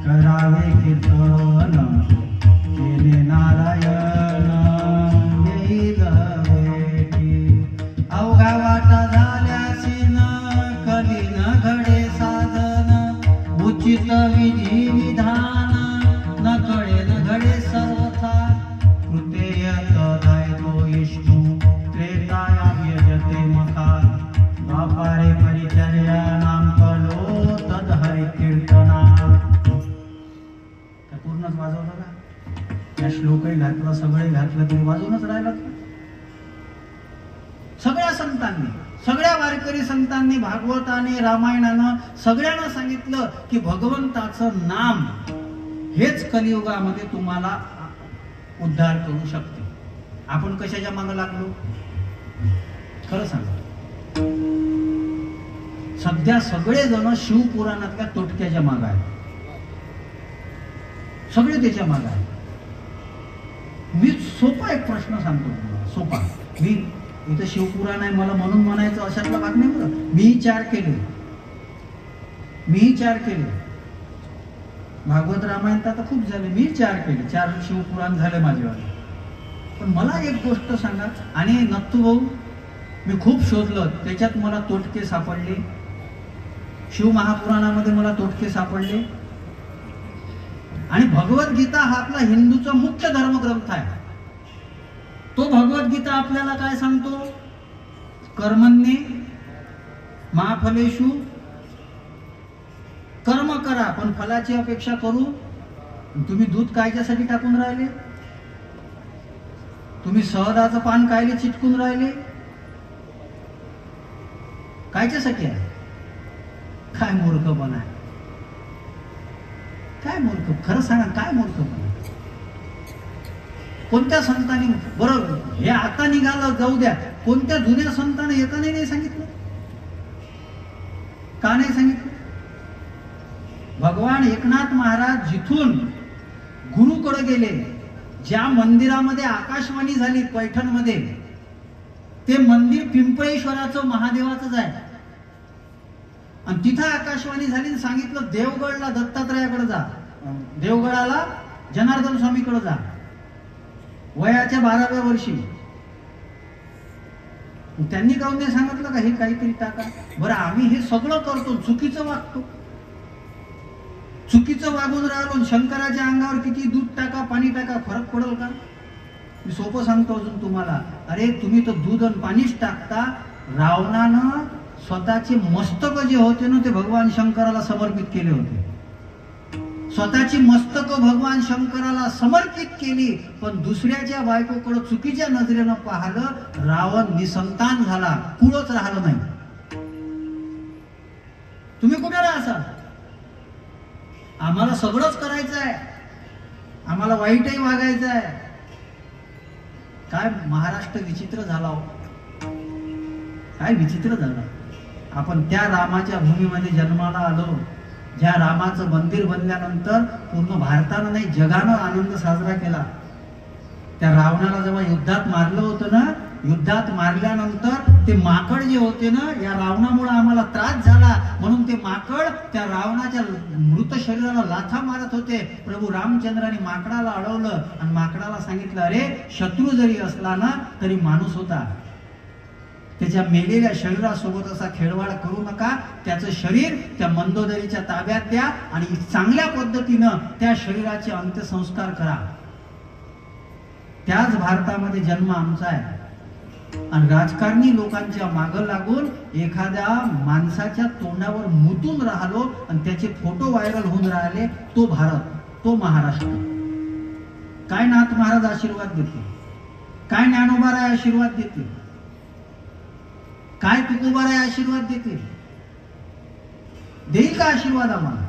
करावे कीर्तन केले नारायण येईल भेटी. अवघा वाटा झाल्यासी न कली न घडे साधन. उचित विधी विधान न कळे न घडे सर्वथा. कृतेय तदाय तो विष्णू त्रेतायाम यजते मखा. बापारे परिचर्या नाम कलो तद हरि कीर्तना. पूर्णच वाजवलं का. या श्लोकही घातलं सगळे घातलं तरी वाजवूनच राहिला. सगळ्या संतांनी सगळ्या वारकरी संतांनी भागवताने रामायणानं सगळ्यांना सांगितलं की भगवंताचं नाम हेच कलियुगामध्ये तुम्हाला उद्धार करू शकते. आपण कशाच्या मागे लागलो खरं सांगा. सध्या सगळेजण शिवपुराणातल्या तोटक्याच्या मागे आहेत. सगळे त्याच्या मागे आहेत. मी सोपा एक प्रश्न सांगतो तुम्हाला, सोपा. मी इथं शिवपुराण आहे मला म्हणून म्हणायचं अशातला भाग नाही बरं. मी चार केले. भागवत रामायण तर आता खूप झाले. मी 4 केले. 4 शिवपुराण झाले माझेवाले. पण मला एक गोष्ट सांगा. आणि नत्तू भाऊ मी खूप शोधलं, त्याच्यात मला तोटके सापडले. शिव महापुराणामध्ये मला तोटके सापडले. आणि भगवद्गीता हा आपला हिंदूचा मुख्य धर्मग्रंथ आहे. तो भगवद्गीता आपल्याला काय सांगतो? कर्मण्ये मा फलेषु, कर्म करा पण फलाची अपेक्षा करू. तुम्ही दूध कायच्यासाठी टाकून राहिले? तुम्ही सहदाचं पान कायले चिटकून राहिले? कायच्यासाठी आहे? काय मूर्खपणा आहे, काय मूर्ख. खरं सांगा काय मूर्खपणा. कोणत्या संतांनी बरोबर हे आता निघालं जाऊ द्या, कोणत्या जुन्या संतांनी एकाने नाही सांगितलं? का नाही सांगितलं? भगवान एकनाथ महाराज जिथून गुरुकडे गेले, ज्या मंदिरामध्ये आकाशवाणी झाली पैठणमध्ये, ते मंदिर पिंपळेश्वराचं महादेवाचंच आहे. आणि तिथं आकाशवाणी झाली, सांगितलं देवगडला दत्तात्रयाकडे जा, देवगडाला जनार्दन स्वामीकडे जा. वयाच्या 12व्या वर्षी त्यांनी काहून नाही सांगितलं का हे काहीतरी टाका? बरं आम्ही हे सगळं करतो, चुकीचं वागतो, चुकीचं वागून राहिलो. शंकराच्या अंगावर किती दूध टाका पाणी टाका फरक पडेल का? मी सोपं सांगतो अजून तुम्हाला. अरे तुम्ही तर दूध आणि पाणीच टाकता. रावणानं स्वतःचे मस्तक जे होते ना ते भगवान शंकराला समर्पित केले होते. स्वतःची मस्तक भगवान शंकराला समर्पित केली, पण दुसऱ्याच्या बायकोकडे चुकीच्या नजरेनं पाहिलं. रावण निसंतान झाला, कुळच राहिलं नाही. तुम्ही कुठे राहा? आम्हाला सगळंच करायचं आहे, आम्हाला वाईटही वागायचं आहे. काय महाराष्ट्र विचित्र झाला हो, काय विचित्र झाला. आपण त्या रामाच्या भूमीमध्ये जन्माला आलो, ज्या रामाचं मंदिर बनल्यानंतर पूर्ण भारतानं नाही जगानं आनंद साजरा केला. त्या रावणाला जेव्हा युद्धात मारलं होतं ना, युद्धात मारल्यानंतर ते माकड जे होते ना, या रावणामुळे आम्हाला त्रास झाला म्हणून ते माकड त्या रावणाच्या मृत शरीराला लाथा मारत होते. प्रभू रामचंद्राने माकडाला अडवलं आणि माकडाला सांगितलं, अरे शत्रू जरी असला ना तरी माणूस होता, त्याच्या मेलेल्या शरीरासोबत असा खेळवाड करू नका. त्याचं शरीर त्या मंदोदरीच्या ताब्यात द्या आणि चांगल्या पद्धतीनं त्या शरीराचे अंत्यसंस्कार करा. त्याच भारतामध्ये जन्म आमचा आहे. आणि राजकारणी लोकांच्या मागं लागून एखाद्या माणसाच्या तोंडावर मुतून राहिलो आणि त्याचे फोटो व्हायरल होऊन राहिले. तो भारत, तो महाराष्ट्र. काय नाथ महाराज आशीर्वाद देते, काय ज्ञानोबाराय आशीर्वाद देते, काय तुकोबाराय आशीर्वाद देते? देईल का आशीर्वाद आम्हाला?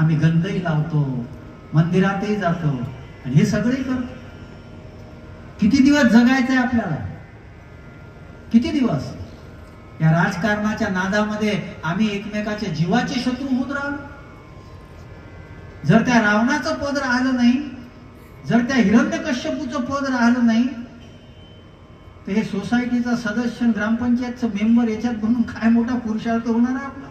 आम्ही गंधही लावतो, मंदिरातही जातो आणि हे सगळे करतो. किती दिवस जगायचंय आपल्याला? किती दिवस या राजकारणाच्या नादामध्ये आम्ही एकमेकाच्या जीवाचे शत्रू होत राहिलो? जर त्या रावणाचं पद राहिलं नाही, जर त्या हिरण्यकश्यपूचं पद राहिलं नाही, तर हे सोसायटीचा सदस्य, ग्रामपंचायतचं मेंबर याच्यात म्हणून काय मोठा पुरुषार्थ होणार आहे आपला?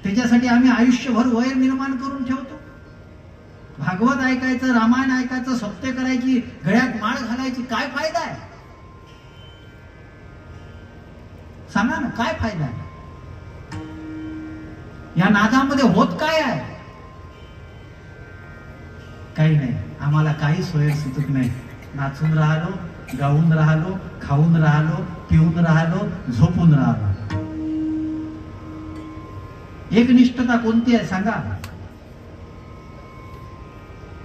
त्याच्यासाठी आम्ही आयुष्यभर वैर निर्माण करून ठेवतो. भागवत ऐकायचं, रामायण ऐकायचं, सत्य करायची, गळ्यात माळ घालायची, काय फायदा आहे? सांगा ना, काय फायदा आहे? या नादामध्ये होत काय आहे? काही नाही. आम्हाला काही सोय सुचत नाही. नाचून राहिलो, गाऊन राहिलो, खाऊन राहिलो, पिऊन राहिलो, झोपून राहिलो. एकनिष्ठता कोणती आहे सांगा?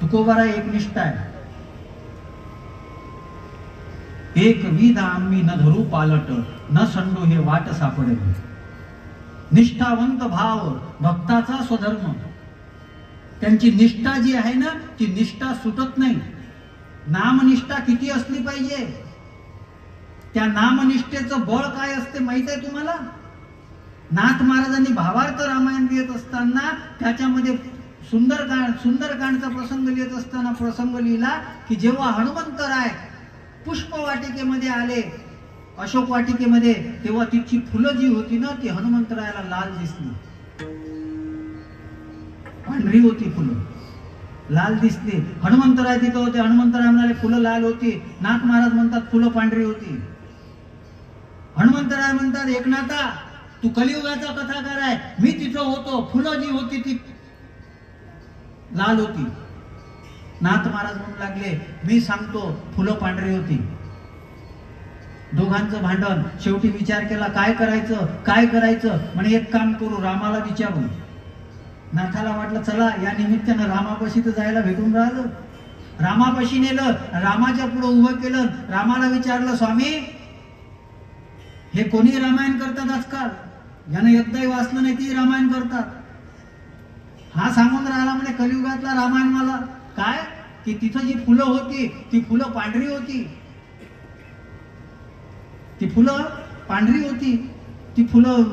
तुकोबारा एकनिष्ठा आहे. एक विध आम्ही न धरू पालट, न संडो हे वाट सापडेल. निष्ठावंत भाव भक्ताचा स्वधर्म. त्यांची निष्ठा जी आहे ना ती निष्ठा सुटत नाही. नामनिष्ठा किती असली पाहिजे, त्या नामनिष्ठेचं बळ काय असते माहित आहे तुम्हाला? नाथ महाराजांनी भावार्थ रामायण लिहित असताना त्याच्यामध्ये सुंदरकांडचा प्रसंग लिहित असताना प्रसंग लिहिला की जेव्हा हनुमंतराय पुष्प वाटिकेमध्ये आले, अशोक वाटिकेमध्ये, तेव्हा तिची फुलं जी होती ना ती हनुमंतरायाला लाल दिसली. पांढरी होती फुलं, लाल दिसली. हनुमंतराय तिथं होते. हनुमंतराय म्हणाले फुलं लाल होती. नाथ महाराज म्हणतात फुलं पांढरी होती. हनुमंतराय म्हणतात एकनाथा तू कलियुगाचा कथाकार आहे, मी तिथं होतो, फुलं जी होती ती लाल होती. नाथ महाराज म्हणू लागले मी सांगतो फुलं पांढरी होती. दोघांचं भांडण. शेवटी विचार केला काय करायचं. म्हणे एक काम करू, रामाला विचारू. नाथाला वाटलं चला या निमित्तानं रामापाशी तर जायला भेटून राहिलं. रामापाशी नेलं, रामाच्या पुढे उभं केलं. रामाला विचारलं स्वामी हे कोणी रामायण करतात आजकाल, ज्यानं एकदाही वाचलं नाही ती रामायण करतात. हा सांगून राहिला म्हणे कलियुगातला रामायण मला. काय की तिथं जी फुलं होती ती फुलं पांढरी होती. ती फुलं पांढरी होती, ती फुलं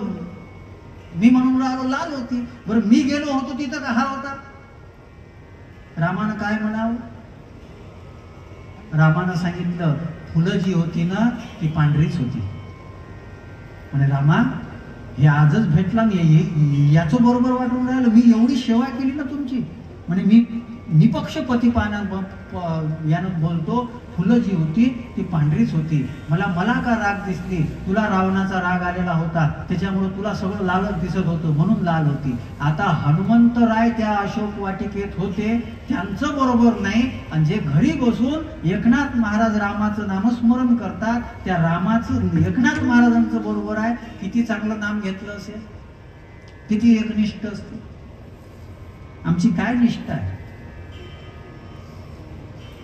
मी म्हणून राहिलो लाल होती. बरं मी गेलो होतो तिथं का हा होता? रामानं काय म्हणावं? रामानं सांगितलं फुलं जी होती ना ती पांढरीच होती. म्हणे रामा हे आजच भेटला याचं बरोबर वाटून राहिलं, मी एवढी सेवा केली ना तुमची. म्हणे मी निपक्षपती यानं बोलतो फुलं जी होती ती पांढरीच होती. मला का राग दिसली? तुला रावणाचा राग आलेला होता त्याच्यामुळे तुला सगळं लालच दिसत होतं म्हणून लाल होती. आता हनुमंतराय त्या अशोक वाटिकेत होते, त्यांचं बरोबर नाही. आणि जे घरी बसून एकनाथ महाराज रामाचं नामस्मरण करतात त्या रामाचं एकनाथ महाराजांचं बरोबर आहे. किती चांगलं नाम घेतलं असेल, किती एकनिष्ठ असते. आमची काय निष्ठा आहे?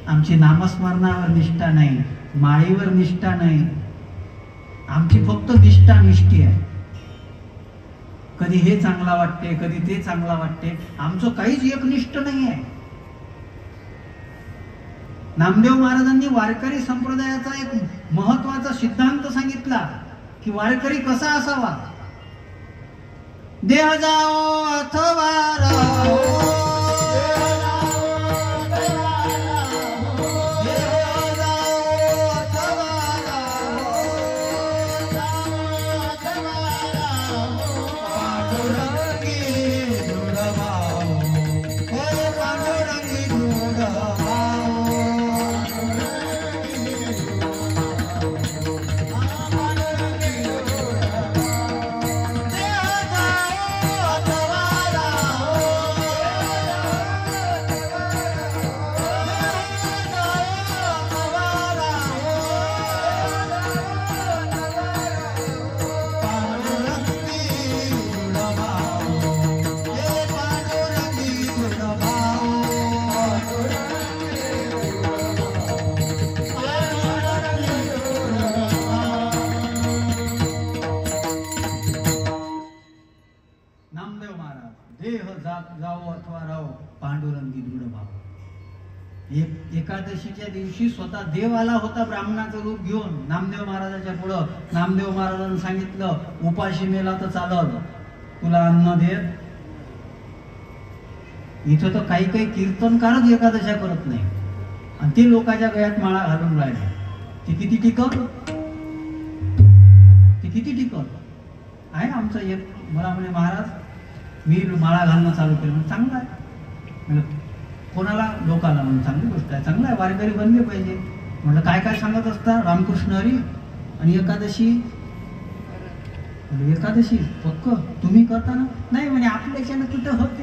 आमची नामस्मरणावर निष्ठा नाही, माळीवर निष्ठा नाही. आमची फक्त निष्ठी आहे. कधी हे चांगला वाटते, कधी ते चांगला वाटते. आमचं काहीच एकनिष्ठ नाही आहे. नामदेव महाराजांनी वारकरी संप्रदायाचा एक महत्वाचा सिद्धांत सांगितला की वारकरी कसा असावा. देह जाओ अथवा राहो, एकादशीच्या दिवशी स्वतः देव आला होता ब्राह्मणाचं रूप घेऊन नामदेव महाराजांच्या पुढं. नामदेव महाराजांनी सांगितलं उपाशी मेला तर चालल, तुला अन्न देत. इथं तर काही कीर्तनकारच एकादशा करत नाही आणि ते लोकांच्या गळ्यात माळा घालून राहिले. ती किती टिकत आहे. आमचं एक मला म्हणे महाराज मी माळा घालणं चालू केलं. म्हणजे चांगलं आहे. कोणाला? लोकाला. म्हणून चांगली गोष्ट आहे, चांगलं आहे, वारकरी बनले पाहिजे. म्हटलं काय सांगत असता? रामकृष्ण हरी आणि एकादशी. एकादशी पक्क तुम्ही करता ना? नाही म्हणे आपल्या याच्यानं कुठं होते,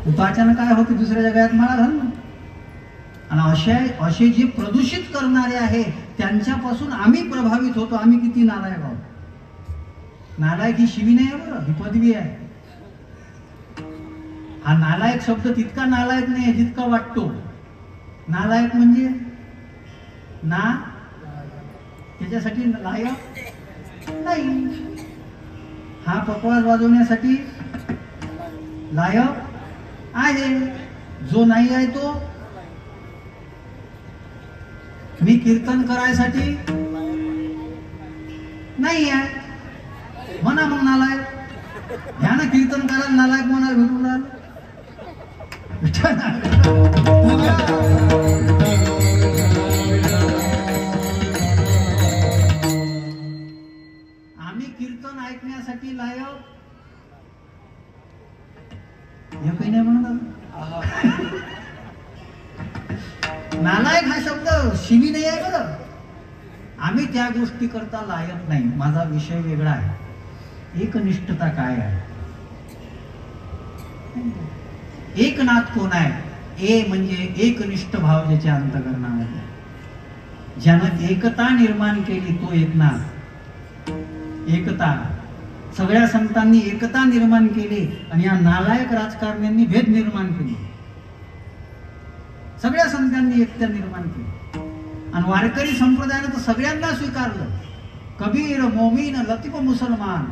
तो अचानक काय होते दुसऱ्या जगात माळा घालणं. आणि असे जे प्रदूषित करणारे आहे त्यांच्यापासून आम्ही प्रभावित होतो. आम्ही किती नालायक आहोत. नालायक ही शिवी नाही आहे बरं, ही पदवी आहे. हा नालायक शब्द तितका नालायक नाही जितका वाटतो. नालायक म्हणजे ना त्याच्यासाठी लायक नाही. हा पकवाज वाजवण्यासाठी लायक आहे, जो नाही आहे तो. मी कीर्तन करायसाठी नाही आहे म्हणा, मग नालायक. ह्या ना कीर्तन करायला नालायक म्हणाल भेटून राहिलं. आम्ही कीर्तन ऐकण्यासाठी लायक एकही नाही म्हणत. नालायक हा शब्द शिवी नाही आहे बरं. आम्ही त्या गोष्टी करता लायक नाही. माझा विषय वेगळा आहे. एकनिष्ठता काय आहे? एकनाथ कोण आहे? ए म्हणजे एकनिष्ठ भाव ज्याच्या अंतःकरणामध्ये, ज्यानं एकता निर्माण केली तो एकनाथ. एकता सगळ्या संतांनी एकता निर्माण केली आणि या नालायक राजकारण्यांनी भेद निर्माण केली. सगळ्या संतांनी एकता निर्माण केली आणि वारकरी संप्रदायानं तर सगळ्यांना स्वीकारलं. कबीर मोमीन लतीफ मुसलमान.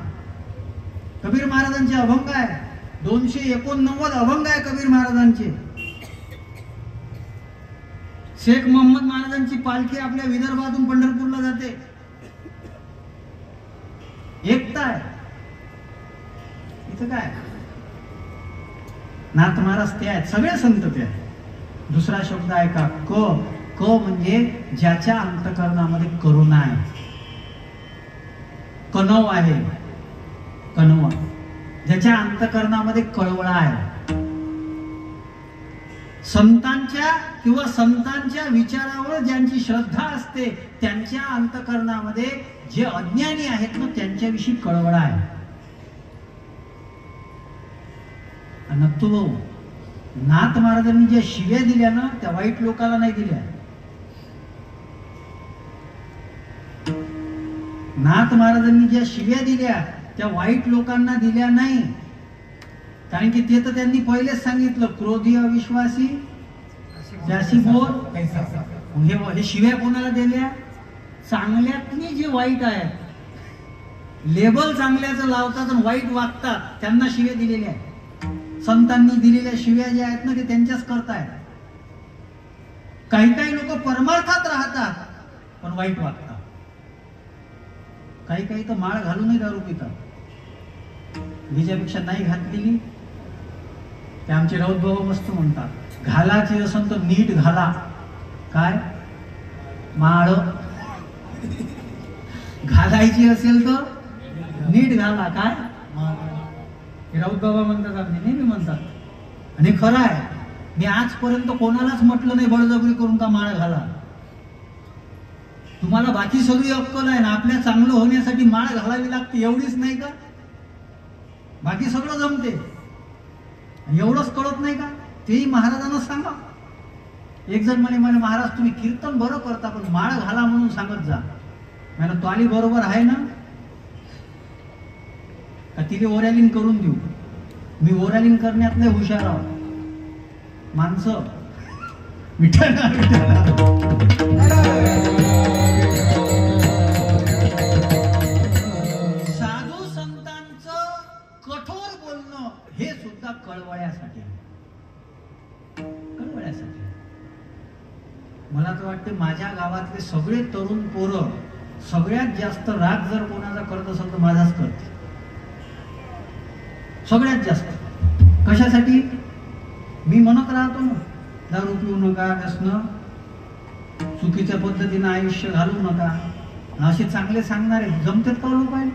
कबीर महाराजांचे अभंग आहे 289 अभंग आहे कबीर महाराजांचे. शेख मोहम्मद महाराजांची पालखी आपल्या विदर्भातून पंढरपूरला जाते. एकता आहे. इथं काय नाथ महाराज ते आहेत, सगळे संत ते आहेत. दुसरा शब्द आहे का क म्हणजे ज्याच्या अंतःकरणामध्ये करुणा आहे. कनव आहे, कनव ज्याच्या अंतःकरणामध्ये कळवळा आहे. संतांच्या किंवा संतांच्या विचारावर ज्यांची श्रद्धा असते त्यांच्या अंतःकरणामध्ये जे अज्ञानी आहेत ना त्यांच्याविषयी कळवळा आहे. नत्तू भाऊ, नाथ महाराजांनी ज्या शिव्या दिल्या ना त्या वाईट लोकांना नाही दिल्या. नाथ महाराजांनी ज्या शिव्या दिल्या त्या वाईट लोकांना दिल्या नाही. कारण की ते तर त्यांनी पहिलेच सांगितलं, क्रोधी अविश्वासी त्याशी बोल. हे शिव्या कोणाला दिल्या? चांगल्यातनी जे वाईट आहेत, लेबल चांगल्याचं लावतात आणि वाईट वागतात त्यांना शिव्या दिलेल्या आहेत. संतांनी दिलेल्या शिव्या ज्या आहेत ना ते त्यांच्याच करतायत. काही काही लोक परमार्थात राहतात पण वाईट वागतात. काही काही तर माळ घालूनही दारू पितात. बीजापेक्षा नाही घातलेली ते आमचे राऊत बाबा मस्त म्हणतात, घालाची असेल तर नीट घाला. काय माळ घालायची असेल तर नीट घाला. काय राऊत बाबा म्हणतात, आम्ही नेहमी म्हणतात. आणि खरं आहे, मी आजपर्यंत कोणालाच म्हटलं नाही बळजबरी करून का माळ घाला. तुम्हाला बाकी सगळी अक्कल आहे ना, आपल्या चांगलं होण्यासाठी माळ घालावी लागते एवढीच नाही का? बाकी सगळं जमते, एवढंच कळत नाही का? तेही महाराजांना सांगा. एक जण म्हणे महाराज तुम्ही कीर्तन बरं करता पण माळ घाला म्हणून सांगत जा. मला तो आली बरोबर आहे ना का तिथे ओरॅलिंग करून देऊ? मी ओरॅलिंग करण्यात लय हुशार आहोत. माणसं विठ्ठल साधू संतांचं कठोर बोलणं हे सुद्धा कळवळ्यासाठी. मला तर वाटते माझ्या गावातले सगळे तरुण पोरं सगळ्यात जास्त राग जर कोणाचा करत असेल तर माझाच करते. सगळ्यात जास्त. कशासाठी? मी म्हणत राहतो ना, दारू पिऊ नका, व्यसन, चुकीच्या पद्धतीनं आयुष्य घालू नका, असे चांगले सांगणारे जमतात का लोक आहे?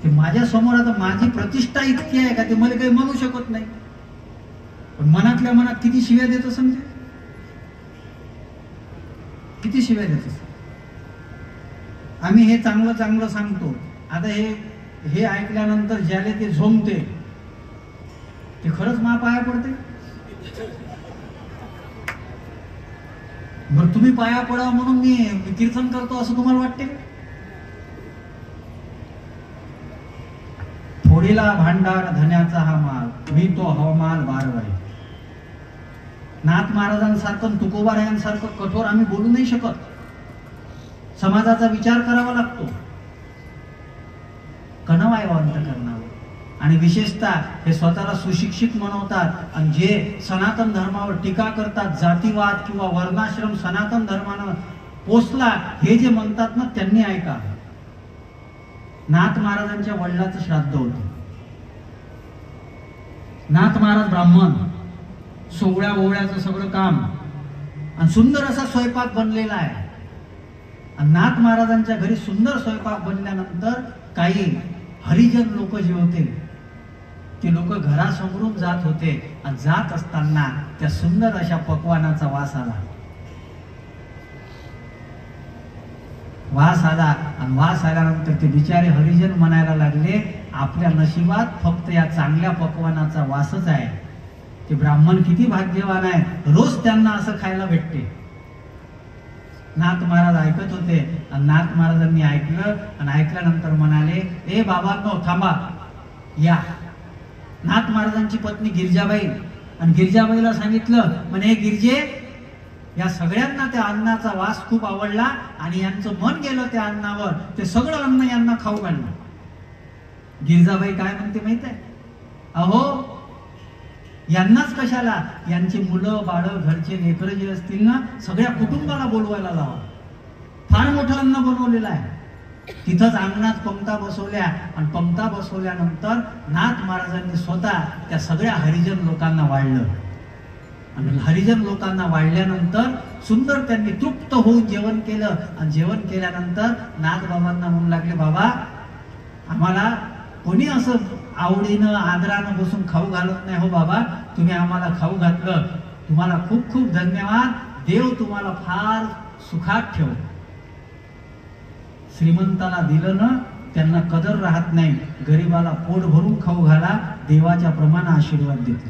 ते माझ्या समोर आता माझी प्रतिष्ठा इतकी आहे का ते मला काही म्हणू शकत नाही. पण मनातल्या मनात किती शिव्या देतो समजे, किती शिव्या देतो. आम्ही हे चांगलं चांगलं सांगतो. आता हे ऐकल्यानंतर ज्याले ते झोमते ते खरंच मा पाया पडते. बरं तुम्ही पाया पडा म्हणून मी कीर्तन करतो असं तुम्हाला वाटते? फोडीला भांडार धन्याचा हा माल, मी तो हवामाल बारवाई. नाथ महाराजांसारखं तुकोबारायांसारखं कठोर आम्ही बोलू नाही शकत. समाजाचा विचार करावा लागतो. कणवाय अंतःकरणावर आणि विशेषतः हे स्वतःला सुशिक्षित म्हणवतात आणि जे सनातन धर्मावर टीका करतात, जातीवाद किंवा वर्णाश्रम सनातन धर्मानं पोचला हे जे म्हणतात ना, त्यांनी ऐका. नाथ महाराजांच्या वडिलांचं श्राद्ध होतं. नाथ महाराज ब्राह्मण, सोवळ्या ओवळ्याचं सगळं काम आणि सुंदर असा स्वयंपाक बनलेला आहे. आणि नाथ महाराजांच्या घरी सुंदर स्वयंपाक बनल्यानंतर काही हरिजन लोक जे होते ते लोक घरासमोरून जात होते आणि जात असताना त्या सुंदर अशा पक्वानाचा वास आला. वास आला आणि वास आल्यानंतर ते बिचारे हरिजन म्हणायला लागले, आपल्या नशिबात फक्त या चांगल्या पक्वानाचा वासच आहे. ते ब्राह्मण किती भाग्यवान आहे, रोज त्यांना असं खायला भेटते. नाथ महाराज ऐकत होते आणि नाथ महाराजांनी ऐकलं आणि ऐकल्यानंतर म्हणाले, ए बाबांनो थांबा या. नाथ महाराजांची पत्नी गिरजाबाई, आणि गिरजाबाईला सांगितलं, म्हणे गिरजे, या सगळ्यांना त्या अन्नाचा वास खूप आवडला आणि यांचं मन गेलं त्या अन्नावर, ते सगळं अन्न यांना खाऊ घाललं. गिरजाबाई काय म्हणते माहित आहे, अहो यांनाच कशाला, यांची मुलं बाळ घरचे लेकरं जे असतील ना, सगळ्या कुटुंबाला बोलवायला लावा. फार मोठं अन्न बनवलेलं आहे. तिथंच अंगणात पंक्ता बसवल्या आणि पंक्ता बसवल्यानंतर नाथ महाराजांनी स्वतः त्या सगळ्या हरिजन लोकांना वाढलं. आणि हरिजन लोकांना वाढल्यानंतर सुंदर त्यांनी तृप्त होऊन जेवण केलं आणि जेवण केल्यानंतर नाथ बाबांना म्हणू लागले, बाबा आम्हाला कोणी असं आवडीनं आदरानं बसून खाऊ घालत नाही हो बाबा, तुम्ही आम्हाला खाऊ घातलं, तुम्हाला खूप खूप धन्यवाद. देव तुम्हाला फार सुखात ठेव. श्रीमंताला दिलं ना त्यांना कदर राहत नाही, गरीबाला पोट भरून खाऊ घाला, देवाच्या प्रमाणे आशीर्वाद देतो.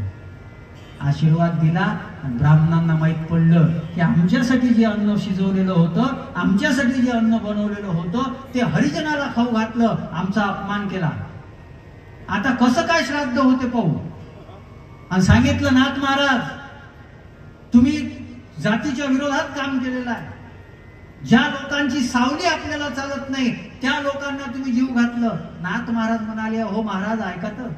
आशीर्वाद दिला. ब्राह्मणांना माहित पडलं की आमच्यासाठी जे अन्न शिजवलेलं होतं, आमच्यासाठी जे अन्न बनवलेलं होतं ते हरिजनाला खाऊ घातलं, आमचा अपमान केला. आता कसं काय श्राद्ध होते पाहू. आणि सांगितलं, नाथ महाराज तुम्ही जातीच्या विरोधात काम केलेलं आहे. ज्या लोकांची सावली आपल्याला चालत नाही त्या लोकांना तुम्ही जीव घातलं. नाथ महाराज म्हणाले, हो महाराज ऐका तर,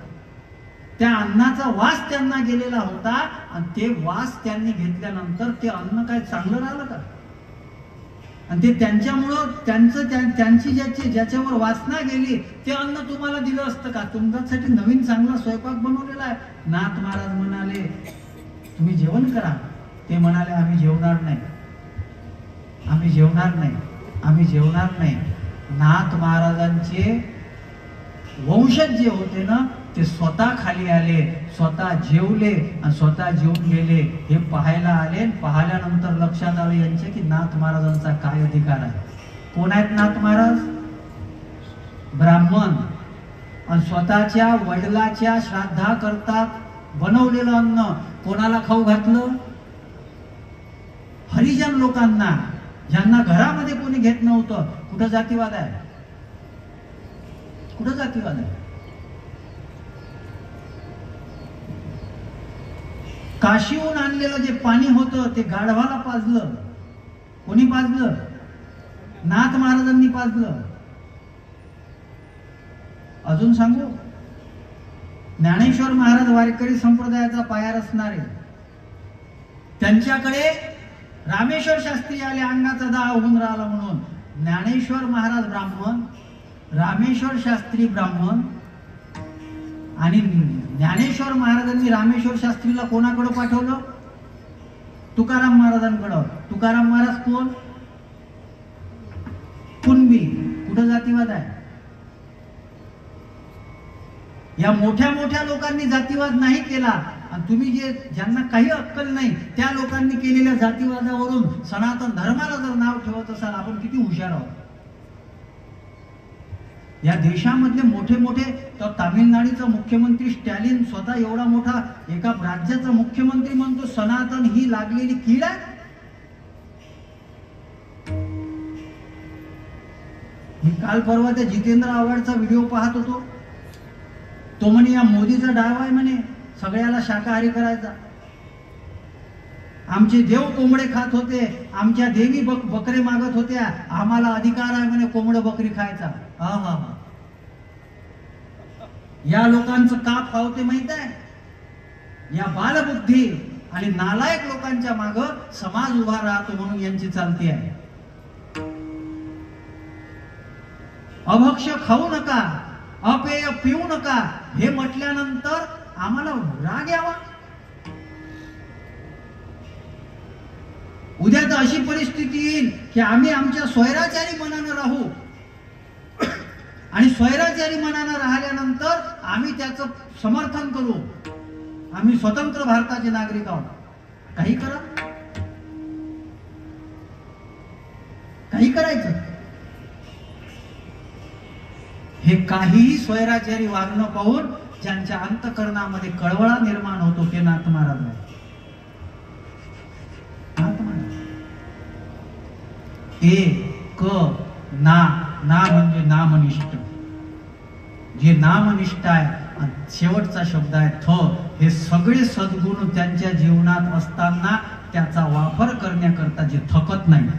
त्या अन्नाचा वास त्यांना गेलेला होता आणि ते वास त्यांनी घेतल्यानंतर ते अन्न काय चांगलं राहिलं का. आणि ते त्यांच्यामुळं त्यांची ज्याच्यावर वासना गेली ते अन्न तुम्हाला दिलं असतं का. तुमच्यासाठी नवीन चांगला स्वयंपाक बनवलेला आहे. नाथ महाराज म्हणाले, तुम्ही जेवण करा. ते म्हणाले, आम्ही जेवणार नाही, आम्ही जेवणार नाही, आम्ही जेवणार नाही. नाथ महाराजांचे वंशज जे होते ना ते स्वतः खाली आले, स्वतः जेवले आणि स्वतः जेवून गेले. हे पाहायला आले. पाहिल्यानंतर लक्षात आलं यांचे की नाथ महाराजांचा काय अधिकार आहे. कोण आहेत नाथ महाराज? ब्राह्मण. आणि स्वतःच्या वडिलाच्या श्राद्धा करता बनवलेलं अन्न कोणाला खाऊ घातलं? हरिजन लोकांना, ज्यांना घरामध्ये कोणी घेत नव्हतं. कुठं जातीवाद आहे? कुठं जातीवाद आहे? काशीहून आणलेलं जे पाणी होतं ते गाढवाला पाजलं. कोणी पाजलं? नाथ महाराजांनी पाजलं. अजून सांगू, ज्ञानेश्वर महाराज वारकरी संप्रदायाचा पाया असणारे, त्यांच्याकडे रामेश्वर शास्त्री आले अंगाचा दाह होऊन राहिला म्हणून. ज्ञानेश्वर महाराज ब्राह्मण, रामेश्वर शास्त्री ब्राह्मण. आणि ज्ञानेश्वर महाराजांनी रामेश्वर शास्त्रीला कोणाकडे पाठवलं? तुकाराम महाराजांकडं. तुकाराम महाराज कोण? कुणबी. कुठं जातीवाद आहे? या मोठ्या मोठ्या लोकांनी जातीवाद नाही केला. आणि तुम्ही ज्यांना काही अक्कल नाही त्या लोकांनी केलेल्या जातीवादावरून सनातन धर्माला जर नाव ठेवत असाल, आपण किती हुशार आहोत. या देशामधले मोठे मोठे, तर तामिळनाडूचा मुख्यमंत्री स्टॅलिन स्वतः एवढा मोठा एका राज्याचा मुख्यमंत्री म्हणतो सनातन ही लागलेली कीड आहे. मी काल परवा त्या जितेंद्र आव्हाडचा व्हिडिओ पाहत होतो. तो म्हणे या मोदीचा डाव आहे म्हणे सगळ्याला शाकाहारी करायचा. आमचे देव कोंबडे खात होते, आमच्या देवी बकरे मागत होत्या, आम्हाला अधिकार आहे म्हणे कोंबड बकरी खायचा. हा हा हा. या लोकांचं का फावते माहित आहे? या बालबुद्धी आणि नालायक लोकांच्या माग समाज उभा राहतो म्हणून यांची चालती आहे. अभक्ष्य खाऊ नका, अपेय पिऊ नका हे म्हटल्यानंतर आम्हाला राग यावा. उद्या तर अशी परिस्थिती येईल की आम्ही आमच्या स्वैराचारी मनानं राहू आणि स्वैराचारी मनानं राहिल्यानंतर आम्ही त्याचं समर्थन करू. आम्ही स्वतंत्र भारताचे नागरिक आहोत. काही करा, काही करायचं. हे काहीही स्वैराचारी वागणं पाहून ज्यांच्या अंतःकरणामध्ये कळवळा निर्माण होतो ते नाथ महाराज आहे. क ना ना म्हणजे नामनिष्ठ. जे नामनिष्ठ आहे आणि शेवटचा शब्द आहे थ, हे सगळे सद्गुण त्यांच्या जीवनात असताना त्याचा वापर करण्याकरता जे थकत नाही,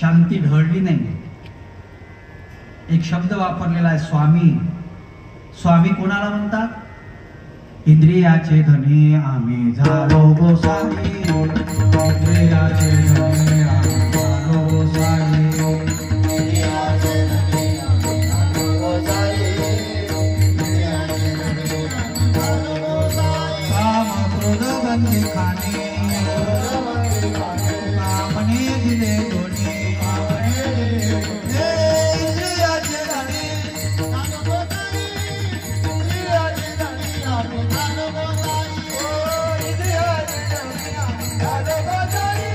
शांती ढळली नाही. एक शब्द वापरलेला आहे स्वामी. स्वामी कोणाला म्हणतात? इंद्रियाचे धनी आम्ही झालो गोसाई, इंद्रियाचे धनी आम्ही झालो गोसाई, इंद्रियाचे धनी आम्ही झालो गोसाई, इंद्रियाचे धनी आम्ही झालो गोसाई. काम क्रोध बंदी खाणे, कामने दिले दोन्ही, इंद्रियाचे धनी झालो गोसाई, इंद्रियाचे धनी आम्ही झालो गोसाई, इंद्रियाचे धनी आम्ही झालो गोसाई,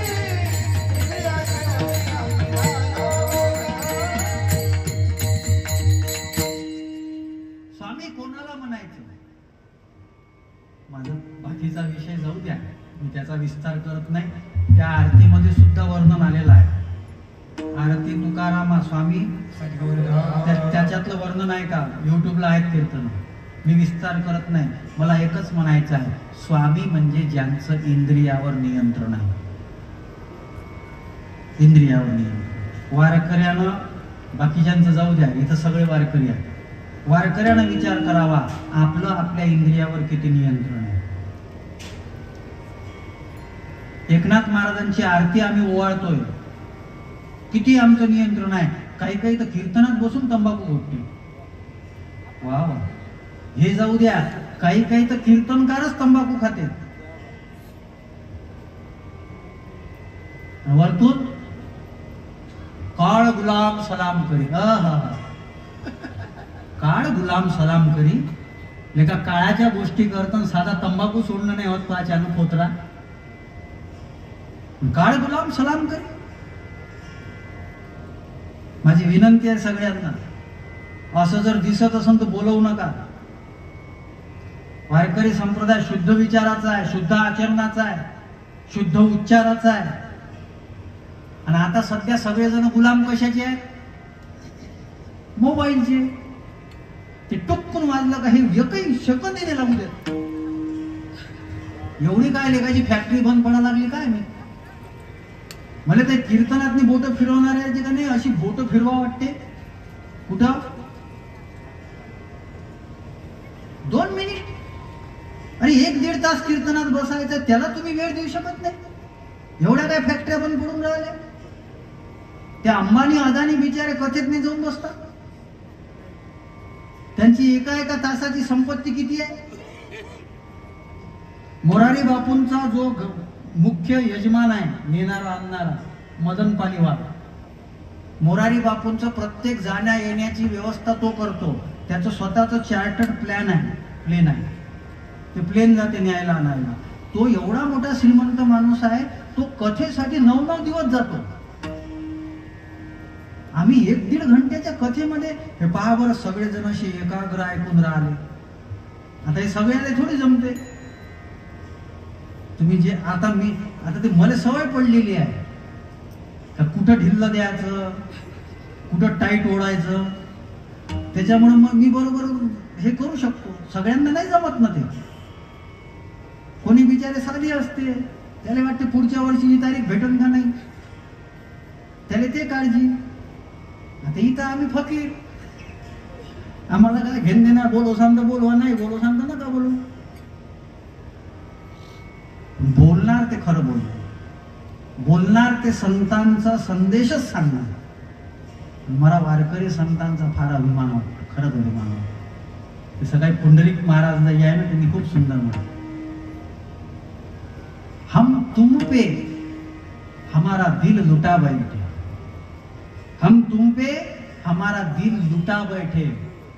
इंद्रियाचे धनी आम्ही झालो गोसाई. स्वामी कोणाला म्हणायचं? माझा बाकीचा विषय जाऊ द्या, मी त्याचा विस्तार करत नाही. त्या आरतीमध्ये सुद्धा वर्णन आलेलं आहे. आरती तुकारामा स्वामी त्याच्यातलं वर्णन आहे का? युट्यूबला आहेत कीर्तन. मी विस्तार करत नाही. मला एकच म्हणायचं आहे, स्वामी म्हणजे ज्यांचं इंद्रियावर नियंत्रण आहे. इंद्रियावर नियंत्रण. वारकऱ्यानं, बाकीच्यांचं जाऊ द्या, इथं सगळे वारकरी आहेत. वारकऱ्यानं विचार करावा आपलं आपल्या इंद्रियावर किती नियंत्रण आहे. एकनाथ महाराजांची आरती आम्ही ओवाळतोय, किती आमचं नियंत्रण आहे. काही काही तर कीर्तनात बसून तंबाखू घोटते. वा वा, हे जाऊ द्या. काही काही तर कीर्तनकारच तंबाखू खाते. वरतून काळ गुलाम सलाम करी. काळ गुलाम सलाम करी. लेका काळाच्या गोष्टी करताना साधा तंबाखू सोडणं नाही होत पाच्यानं पोतरा. काळ गुलाम सलाम करी. माझी विनंती आहे सगळ्यांना, असं जर दिसत असेल तर बोलवू नका. वारकरी संप्रदाय शुद्ध विचाराचा आहे, शुद्ध आचरणाचा आहे, शुद्ध उच्चाराचा आहे. आणि आता सध्या सगळेजण गुलाम कशाचे आहेत? मोबाईलचे. ते टुक्कून वाजलं का हे एकही सेकंद लागू देत. एवढी काय लेखाची फॅक्टरी बंद पडायला लागली काय? मी मला ते कीर्तनात बोट फिरवणार आहे का नाही, अशी बोट फिरवा वाटते. कुठं 2 मिनिट आणि 1-1.5 तास कीर्तनात बसायचं, त्याला तुम्ही वेळ देऊ शकत नाही. एवढ्या काय फॅक्टऱ्या बंद पडून राहिल्या. त्या अंबानी अदानी बिचारे कथेत नाही जाऊन बसतात. त्यांची एका तासाची संपत्ती किती आहे? मोरारी बापूंचा जो मुख्य यजमान आहे, नेणारा आणणारा मदन पालिवाल, मोरारी बापूंचं प्रत्येक जाण्या येण्याची व्यवस्था तो करतो. त्याचं स्वतःचं चार्टर्ड प्लेन आहे. ते प्लेन जाते न्यायला आणायला. तो एवढा मोठा श्रीमंत माणूस आहे, तो कथेसाठी 9-9 दिवस जातो. आम्ही 1-1.5 घंट्याच्या कथेमध्ये हे पहा बरं, सगळेजण असे एकाग्र ऐकून राहिले. आता हे सगळ्याला थोडी जमते. तुम्ही जे आता ते मला सवय पडलेली आहे का कुठं ढिल्लं द्यायचं, कुठं टाईट ओढायचं. त्याच्यामुळे मग मी बरोबर हे करू शकतो. सगळ्यांना नाही जमत ना ते. कोणी बिचारे साधी असते, त्याला वाटते पुढच्या वर्षी ही तारीख भेटन का नाही, त्याला ते काळजी. आता इथं आम्ही फकीर, आम्हाला काय घेण देणार, बोलो सांगता बोलवा, नाही बोलो सांगता नका बोलू. बोलणार ते खरं बोलणार, बोलणार ते संतांचा संदेशच सांगणार. मला वारकरी संतांचा फार अभिमान वाटतो, खरंच अभिमान वाटतो. ते सकाळी पुंडलिक महाराज जे आहे ना, त्यांनी खूप सुंदर म्हटलं, हम तुम पे हमारा दिल लुटा बैठे, हम तुम पे हमारा दिल लुटा बैठे,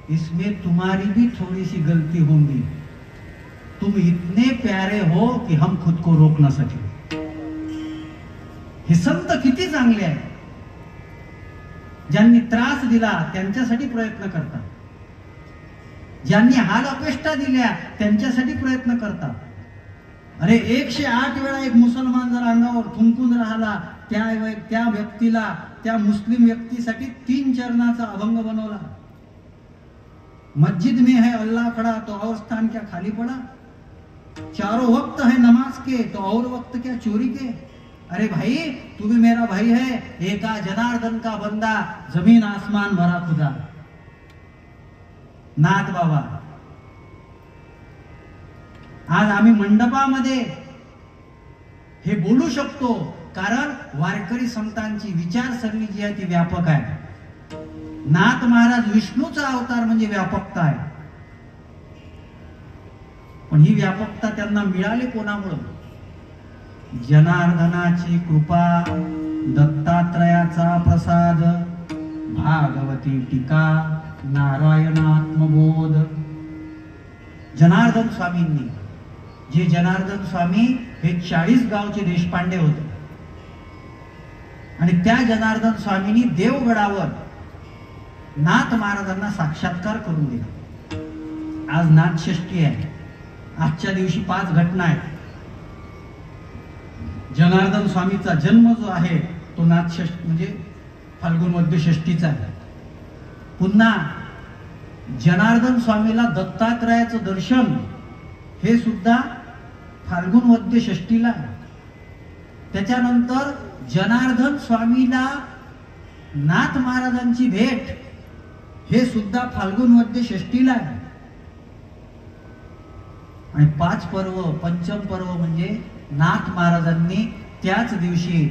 इसमें तुम्हारी भी थोड़ी सी गलती होगी, तुम इतने प्यारे हो कि हम खुद को रोक न सके. हे संत किती चांगले आहेत, ज्यांनी त्रास दिला त्यांच्यासाठी प्रयत्न करतात, ज्यांनी हाल अपेष्टा दिल्या त्यांच्यासाठी प्रयत्न करतात. अरे 108 वेळा एक मुसलमान जर अंगावर थुंकून राहिला, त्या व्यक्तीला, त्या मुस्लिम व्यक्तीसाठी 3 चरणाचा अभंग बनवला. मस्जिद में है अल्लाह खड़ा तो और स्थान क्या खाली पड़ा, चारों वक्त है नमाज के तो और वक्त क्या चोरी के. अरे भाई तू भी मेरा भाई है, एका जनार्दन का बंदा जमीन आसमान भरा खुदा. नाथ बाबा, आज आम्ही मंडपामध्ये हे बोलू शकतो कारण वारकरी संतांची विचारसरणी जी आहे ती व्यापक आहे. नाथ महाराज विष्णूचा अवतार म्हणजे व्यापकता आहे. पण ही व्यापकता त्यांना मिळाली कोणामुळे? जनार्दनाची कृपा, दत्तात्रयाचा प्रसाद, भागवती टीका, नारायणात्मबोध. जनार्दन स्वामींनी, जे जनार्दन स्वामी हे 40 गावचे देशपांडे होते आणि त्या जनार्दन स्वामींनी देवगडावर नाथ महाराजांना साक्षात्कार करून दिला. आज नाथषष्ठी आहे, आजच्या दिवशी 5 घटना आहेत. जनार्दन स्वामीचा जन्म जो आहे तो नाथषष्ठी म्हणजे फाल्गुन वद्य षष्ठीचा आहे. पुन्हा जनार्दन स्वामीला दत्तात्रयाचं दर्शन हे सुद्धा फाल्गुन वद्य षष्ठीला आहे. त्याच्यानंतर जनार्दन स्वामीला नाथ महाराजांची भेट हे सुद्धा फाल्गुन वद्य षष्ठीला आहे. आणि 5 पर्व, पंचम पर्व म्हणजे नाथ महाराजांनी त्याच दिवशी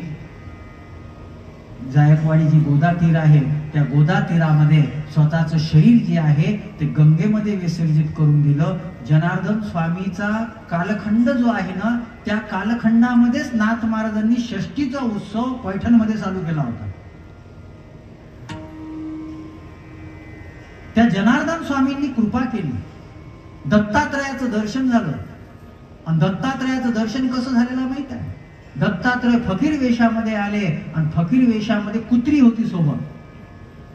जायकवाडी जी गोदा तीर आहे त्या गोदा तीरामध्ये स्वतःचं शरीर जे आहे ते गंगेमध्ये विसर्जित करून दिलं. जनार्दन स्वामीचा कालखंड जो आहे ना, त्या कालखंडामध्येच नाथ महाराजांनी षष्ठीचा उत्सव पैठणमध्ये चालू केला होता. त्या जनार्दन स्वामींनी कृपा केली, दत्तात्रयाचं दर्शन झालं. आणि दत्तात्रयाचं दर्शन कसं झालेलं माहित आहे? दत्तात्रय फकीर वेशामध्ये आले आणि फकीर वेशामध्ये कुत्री होती सोबत.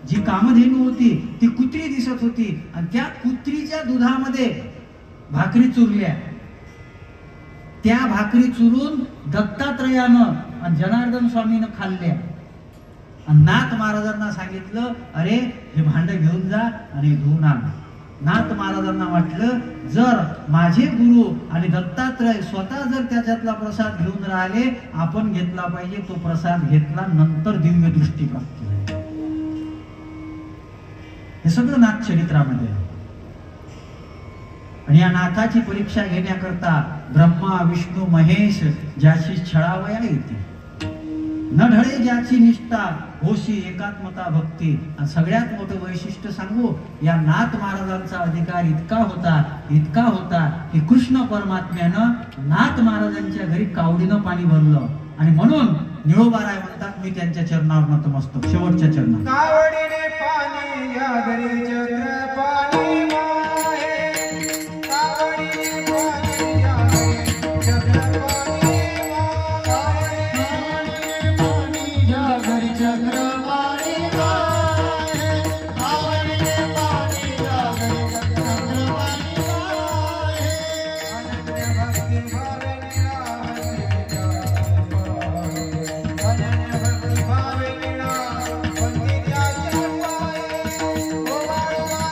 जी कामधेनू होती ती कुत्री दिसत होती आणि त्या कुत्रीच्या दुधामध्ये भाकरी चुरल्या. त्या भाकरी चुरून दत्तात्रयानं आणि जनार्दन स्वामीनं खाल्ल्या. आणि नाथ महाराजांना सांगितलं, अरे हे भांड घेऊन जा आणि धुवून आण. नाथ महाराजांना वाटलं जर माझे गुरु आणि दत्तात्रय स्वतः जर त्याच्यातला प्रसाद घेऊन राहिले, आपण घेतला पाहिजे. तो प्रसाद घेतला, नंतर दिव्य दृष्टी प्राप्त झाली. हे सगळं नाथ चरित्रामध्ये आहे. आणि या नाथाची परीक्षा घेण्याकरता ब्रह्मा विष्णू महेश ज्याची छळावया येते, न ढळे ज्याची निष्ठा, होशी एकात्मता भक्ती. आणि सगळ्यात मोठं वैशिष्ट्य सांगू, या नाथ महाराजांचा अधिकार इतका होता की कृष्ण परमात्म्यानं नाथ महाराजांच्या घरी कावडीनं पाणी भरलं. आणि म्हणून निळोबाराय म्हणतात, मी त्यांच्या चरणावर नतमस्तक, शेवटच्या चरणावर. कावडीने पाणी या घरी चक्र पाणी वाहे, कावडीने पाणी या घरी चक्र पाणी वाहे, कावडीने पाणी या घरी चक्र पाणी वाहे, कावडीने पाणी या घरी चक्र पाणी वाहे. अनन्य भक्ती भावे अनन्य भक्ती भावे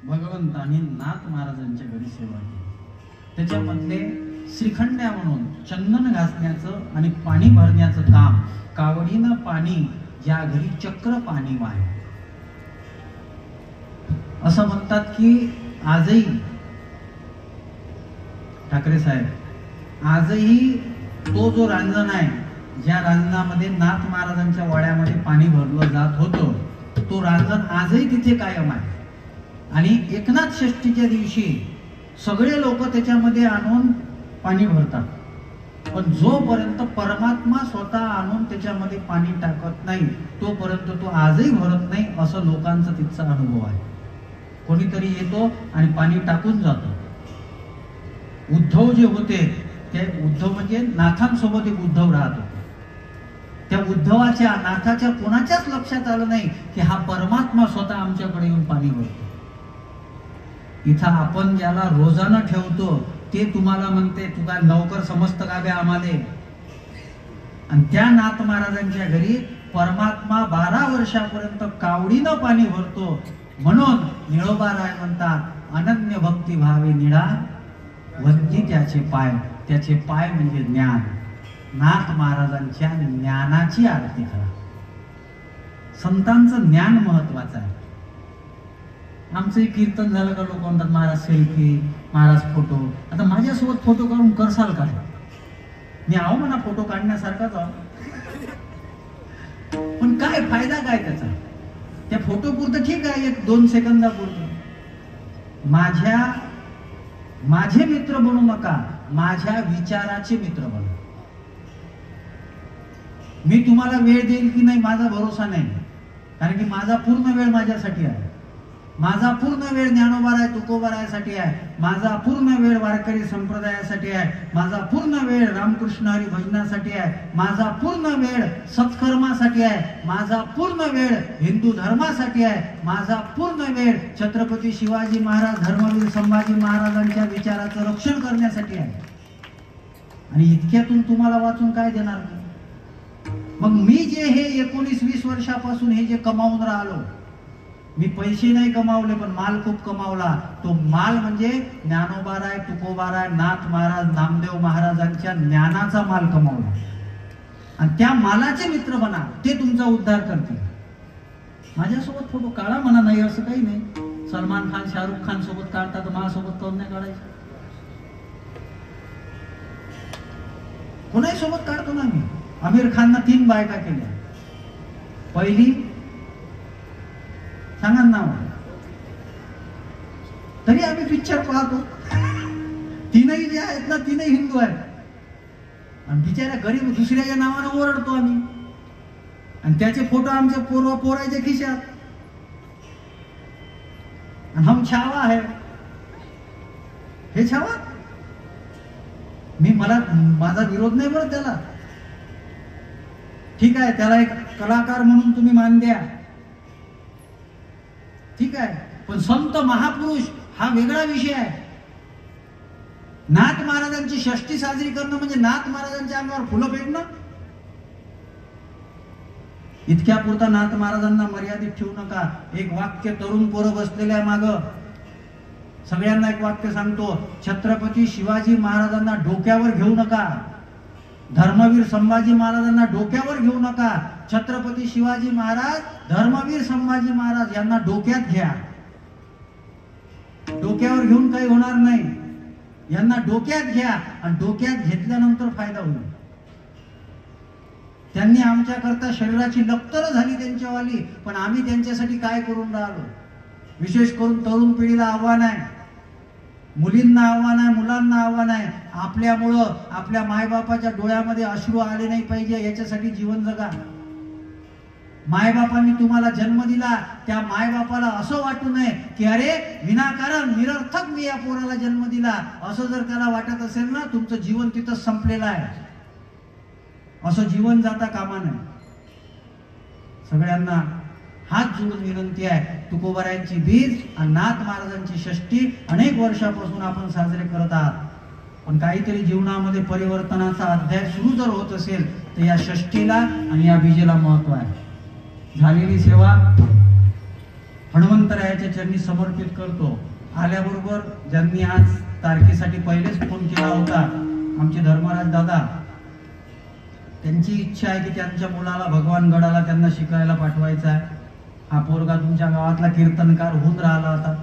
भगवंतांनी नाथ महाराजांच्या घरी सेवा केली. त्याच्यामधले श्रीखंड्या म्हणून चंदन घासण्याचं आणि पाणी भरण्याचं काम, कावडीनं पाणी ज्या घरी चक्र पाणी वाहे. असं म्हणतात की आजही ठाकरे साहेब, आजही तो जो रांजण आहे, ज्या रांजणामध्ये नाथ महाराजांच्या वाड्यामध्ये पाणी भरलं जात होतं, तो रांजण आजही तिथे कायम आहे. आणि एकनाथ षष्ठीच्या दिवशी सगळे लोक त्याच्यामध्ये आणून पाणी भरतात. पण जोपर्यंत परमात्मा स्वतः आणून त्याच्यामध्ये पाणी टाकत नाही तोपर्यंत तो आजही भरत नाही, असं लोकांचा तिथचा अनुभव आहे. कोणीतरी येतो आणि पाणी टाकून जातो. उद्धव जे होते ते उद्धव म्हणजे नाथांसोबत एक उद्धव राहत होते. त्या उद्धवाच्या नाथाच्या कोणाच्याच लक्षात आलं नाही की हा परमात्मा स्वतः आमच्याकडे येऊन पाणी भरतो. इथं आपण ज्याला रोजानं ठेवतो ते तुम्हाला म्हणते तू काय नौकर समजतं का बे आम्हाले. आणि त्या नाथ महाराजांच्या घरी परमात्मा 12 वर्षापर्यंत कावडीनं पाणी भरतो. म्हणून निळोबाराय म्हणतात अनन्य भक्ती भावे निळा वंदी त्याचे पाय. त्याचे पाय म्हणजे ज्ञान. नाथ महाराजांच्या ज्ञानाची आरती करा. संतांचं ज्ञान महत्वाचं आहे. आमचं कीर्तन झालं का लोक म्हणतात महाराज सेल्फी, महाराज फोटो. आता माझ्यासोबत फोटो काढून करसाल का? मी आहो म्हणा फोटो काढण्यासारखाच आहो, पण काय फायदा काय त्याचा? त्या फोटो पुरतं ठीक आहे, 1-2 सेकंदापुरतं. माझे मित्र बनू नका, माझ्या विचाराचे मित्र बना. मी तुम्हाला वेळ देईल की नाही माझा भरोसा नाही, कारण की माझा पूर्ण वेळ माझ्यासाठी आहे. माझा पूर्ण वेळ ज्ञानोबाराय तुकोबारायासाठी आहे. माझा पूर्ण वेळ वारकरी संप्रदायासाठी आहे. माझा पूर्ण वेळ रामकृष्ण हरी भजनासाठी आहे. माझा पूर्ण वेळ सत्कर्मासाठी आहे. माझा पूर्ण वेळ हिंदू धर्मासाठी आहे. माझा पूर्ण वेळ छत्रपती शिवाजी महाराज, धर्मवीर संभाजी महाराजांच्या विचाराचं रक्षण करण्यासाठी आहे. आणि इतक्यातून तुम्हाला वाचून काय देणार? मग मी जे हे 19-20 वर्षापासून हे जे कमावून राहिलो, मी पैसे नाही कमावले पण माल खूप कमावला. तो माल म्हणजे ज्ञानोबाराय तुकोबाराय नाथ महाराज नामदेव महाराजांच्या ज्ञानाचा माल कमावला. आणि त्या मालाचे मित्र बना, ते तुमचा उद्धार करतील. माझ्यासोबत फोटो काढा म्हणा, नाही असं काही नाही. सलमान खान शाहरुख खान सोबत काढता तर माझ्यासोबत कोण नाही काढायचं? कोणाही सोबत काढतो ना मी. आमिर खानना 3 बायका केल्या. पहिली सांगा नाव, तरी आम्ही पिक्चर पाहतो. 3ही जे आहेत ना 3ही हिंदू आहेत. आणि बिचाऱ्या गरीब दुसऱ्याच्या नावानं ओरडतो आम्ही. आणि त्याचे फोटो आमच्या पोराच्या खिशात. आणि हम छावा आहे. हे छावा माझा विरोध नाही बरं त्याला. ठीक आहे, त्याला एक कलाकार म्हणून तुम्ही मान द्या, ठीक आहे. पण संत महापुरुष हा वेगळा विषय आहे. नाथ महाराजांची षष्ठी साजरी करणं म्हणजे नाथ महाराजांच्या अंगावर फुलं फेकणं. इतक्या पुरता नाथ महाराजांना मर्यादित ठेवू नका. एक वाक्य तरुण पोरं बसलेल्या माग, सगळ्यांना एक वाक्य सांगतो. छत्रपती शिवाजी महाराजांना डोक्यावर घेऊ नका. धर्मवीर संभाजी महाराजांना डोक्यावर घेऊ नका. छत्रपती शिवाजी महाराज, धर्मवीर संभाजी महाराज यांना डोक्यात घ्या. डोक्यावर घेऊन काही होणार नाही. यांना डोक्यात घ्या आणि डोक्यात घेतल्यानंतर फायदा होईल. त्यांनी आमच्या करता शरीराची लक्तर झाली त्यांच्यावाली, पण आम्ही त्यांच्यासाठी काय करून राहिलो? विशेष करून तरुण पिढीला आव्हान आहे, मुलींना आव्हान आहे, मुलांना आव्हान आहे. आपल्यामुळं आपल्या मायबापाच्या डोळ्यामध्ये अश्रू आले नाही पाहिजे, याच्यासाठी जीवन जगा. मायबापांनी तुम्हाला जन्म दिला, त्या मायबापाला असं वाटू नये की अरे विनाकारण निरर्थक मी या पोराला जन्म दिला, असं जर त्याला वाटत असेल ना, तुमचं जीवन तिथं संपलेलं आहे. असं जीवन जाता कामा नये. सगळ्यांना हात जोडून विनंती आहे, तुकोबारायांची बीज आणि नाथ महाराजांची षष्ठी अनेक वर्षापासून आपण साजरे करत आहात. पण काहीतरी जीवनामध्ये परिवर्तनाचा अध्याय सुरू जर होत असेल तर या षष्ठीला आणि या बीजेला महत्व आहे. झालेली सेवा हनुमंतरायाच्या चरणी समर्पित करतो. आल्याबरोबर ज्यांनी आज तारखेसाठी पहिलेच फोन केला होता, आमचे धर्मराज दादा, त्यांची इच्छा आहे की त्यांच्या मुलाला भगवान गडाला त्यांना शिकायला पाठवायचा आहे. हा पोरगा तुमच्या गावातला कीर्तनकार होऊन राहिला होता.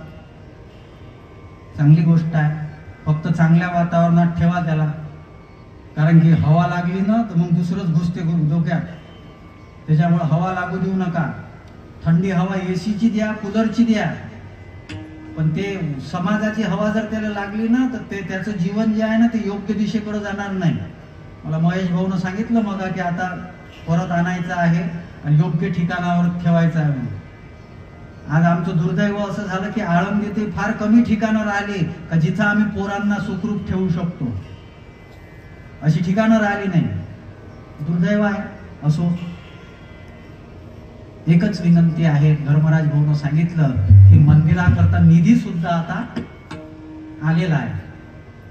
चांगली गोष्ट आहे, फक्त चांगल्या वातावरणात ठेवा त्याला, कारण की हवा लागली ना तर मग दुसरंच घुसते डोक्यात. त्याच्यामुळे हवा लागू देऊ नका. थंडी हवा एसीची द्या, कूलरची द्या, पण ते समाजाची हवा जर त्याला लागली ना तर ते त्याचं जीवन जे आहे ना ते योग्य दिशेकडे जाणार नाही. मला महेश भाऊनं सांगितलं मग की आता परत आणायचं आहे आणि योग्य ठिकाणावर ठेवायचं आहे म्हणून. आज आमचं दुर्दैव असं झालं की आळंदी ते फार कमी ठिकाणं राहिली का जिथं आम्ही पोरांना सुखरूप ठेवू शकतो, अशी ठिकाणं राहिली नाही. दुर्दैव आहे. असो, एकच विनंती आहे, धर्मराज भाऊनं सांगितलं की मंदिराकरता निधी सुद्धा आता आलेला आहे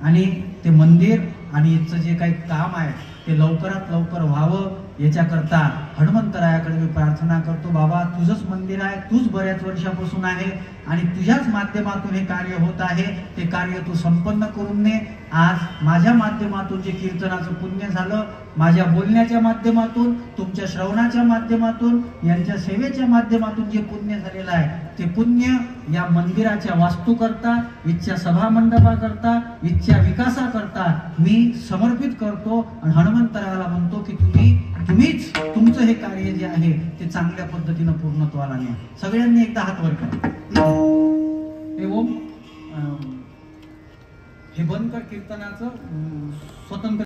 आणि ते मंदिर आणि याचं जे काही काम आहे ते लवकरात लवकर व्हावं याच्याकरता हनुमंतरायाकडे मी प्रार्थना करतो. बाबा, तुझंच मंदिर आहे, तूच बऱ्याच वर्षापासून आहे आणि तुझ्याच माध्यमातून हे कार्य होत आहे, ते कार्य तू संपन्न करून ने. आज माझ्या माध्यमातून जे कीर्तनाचं पुण्य झालं, माझ्या बोलण्याच्या माध्यमातून, तुमच्या श्रवणाच्या माध्यमातून, यांच्या सेवेच्या माध्यमातून जे पुण्य झालेलं आहे ते पुण्य या मंदिराच्या वास्तूकरता, इच्छा सभा मंडपाकरता, इच्छा विकासाकरता मी समर्पित करतो आणि हनुमंतरायाला म्हणतो की तुम्हीच तुमचं हे कार्य जे आहे ते चांगल्या पद्धतीनं पूर्णत्वाला न्या. सगळ्यांनी एकदा हात वर करा. हे ओम, हे बंद कर कीर्तनाचं स्वतंत्र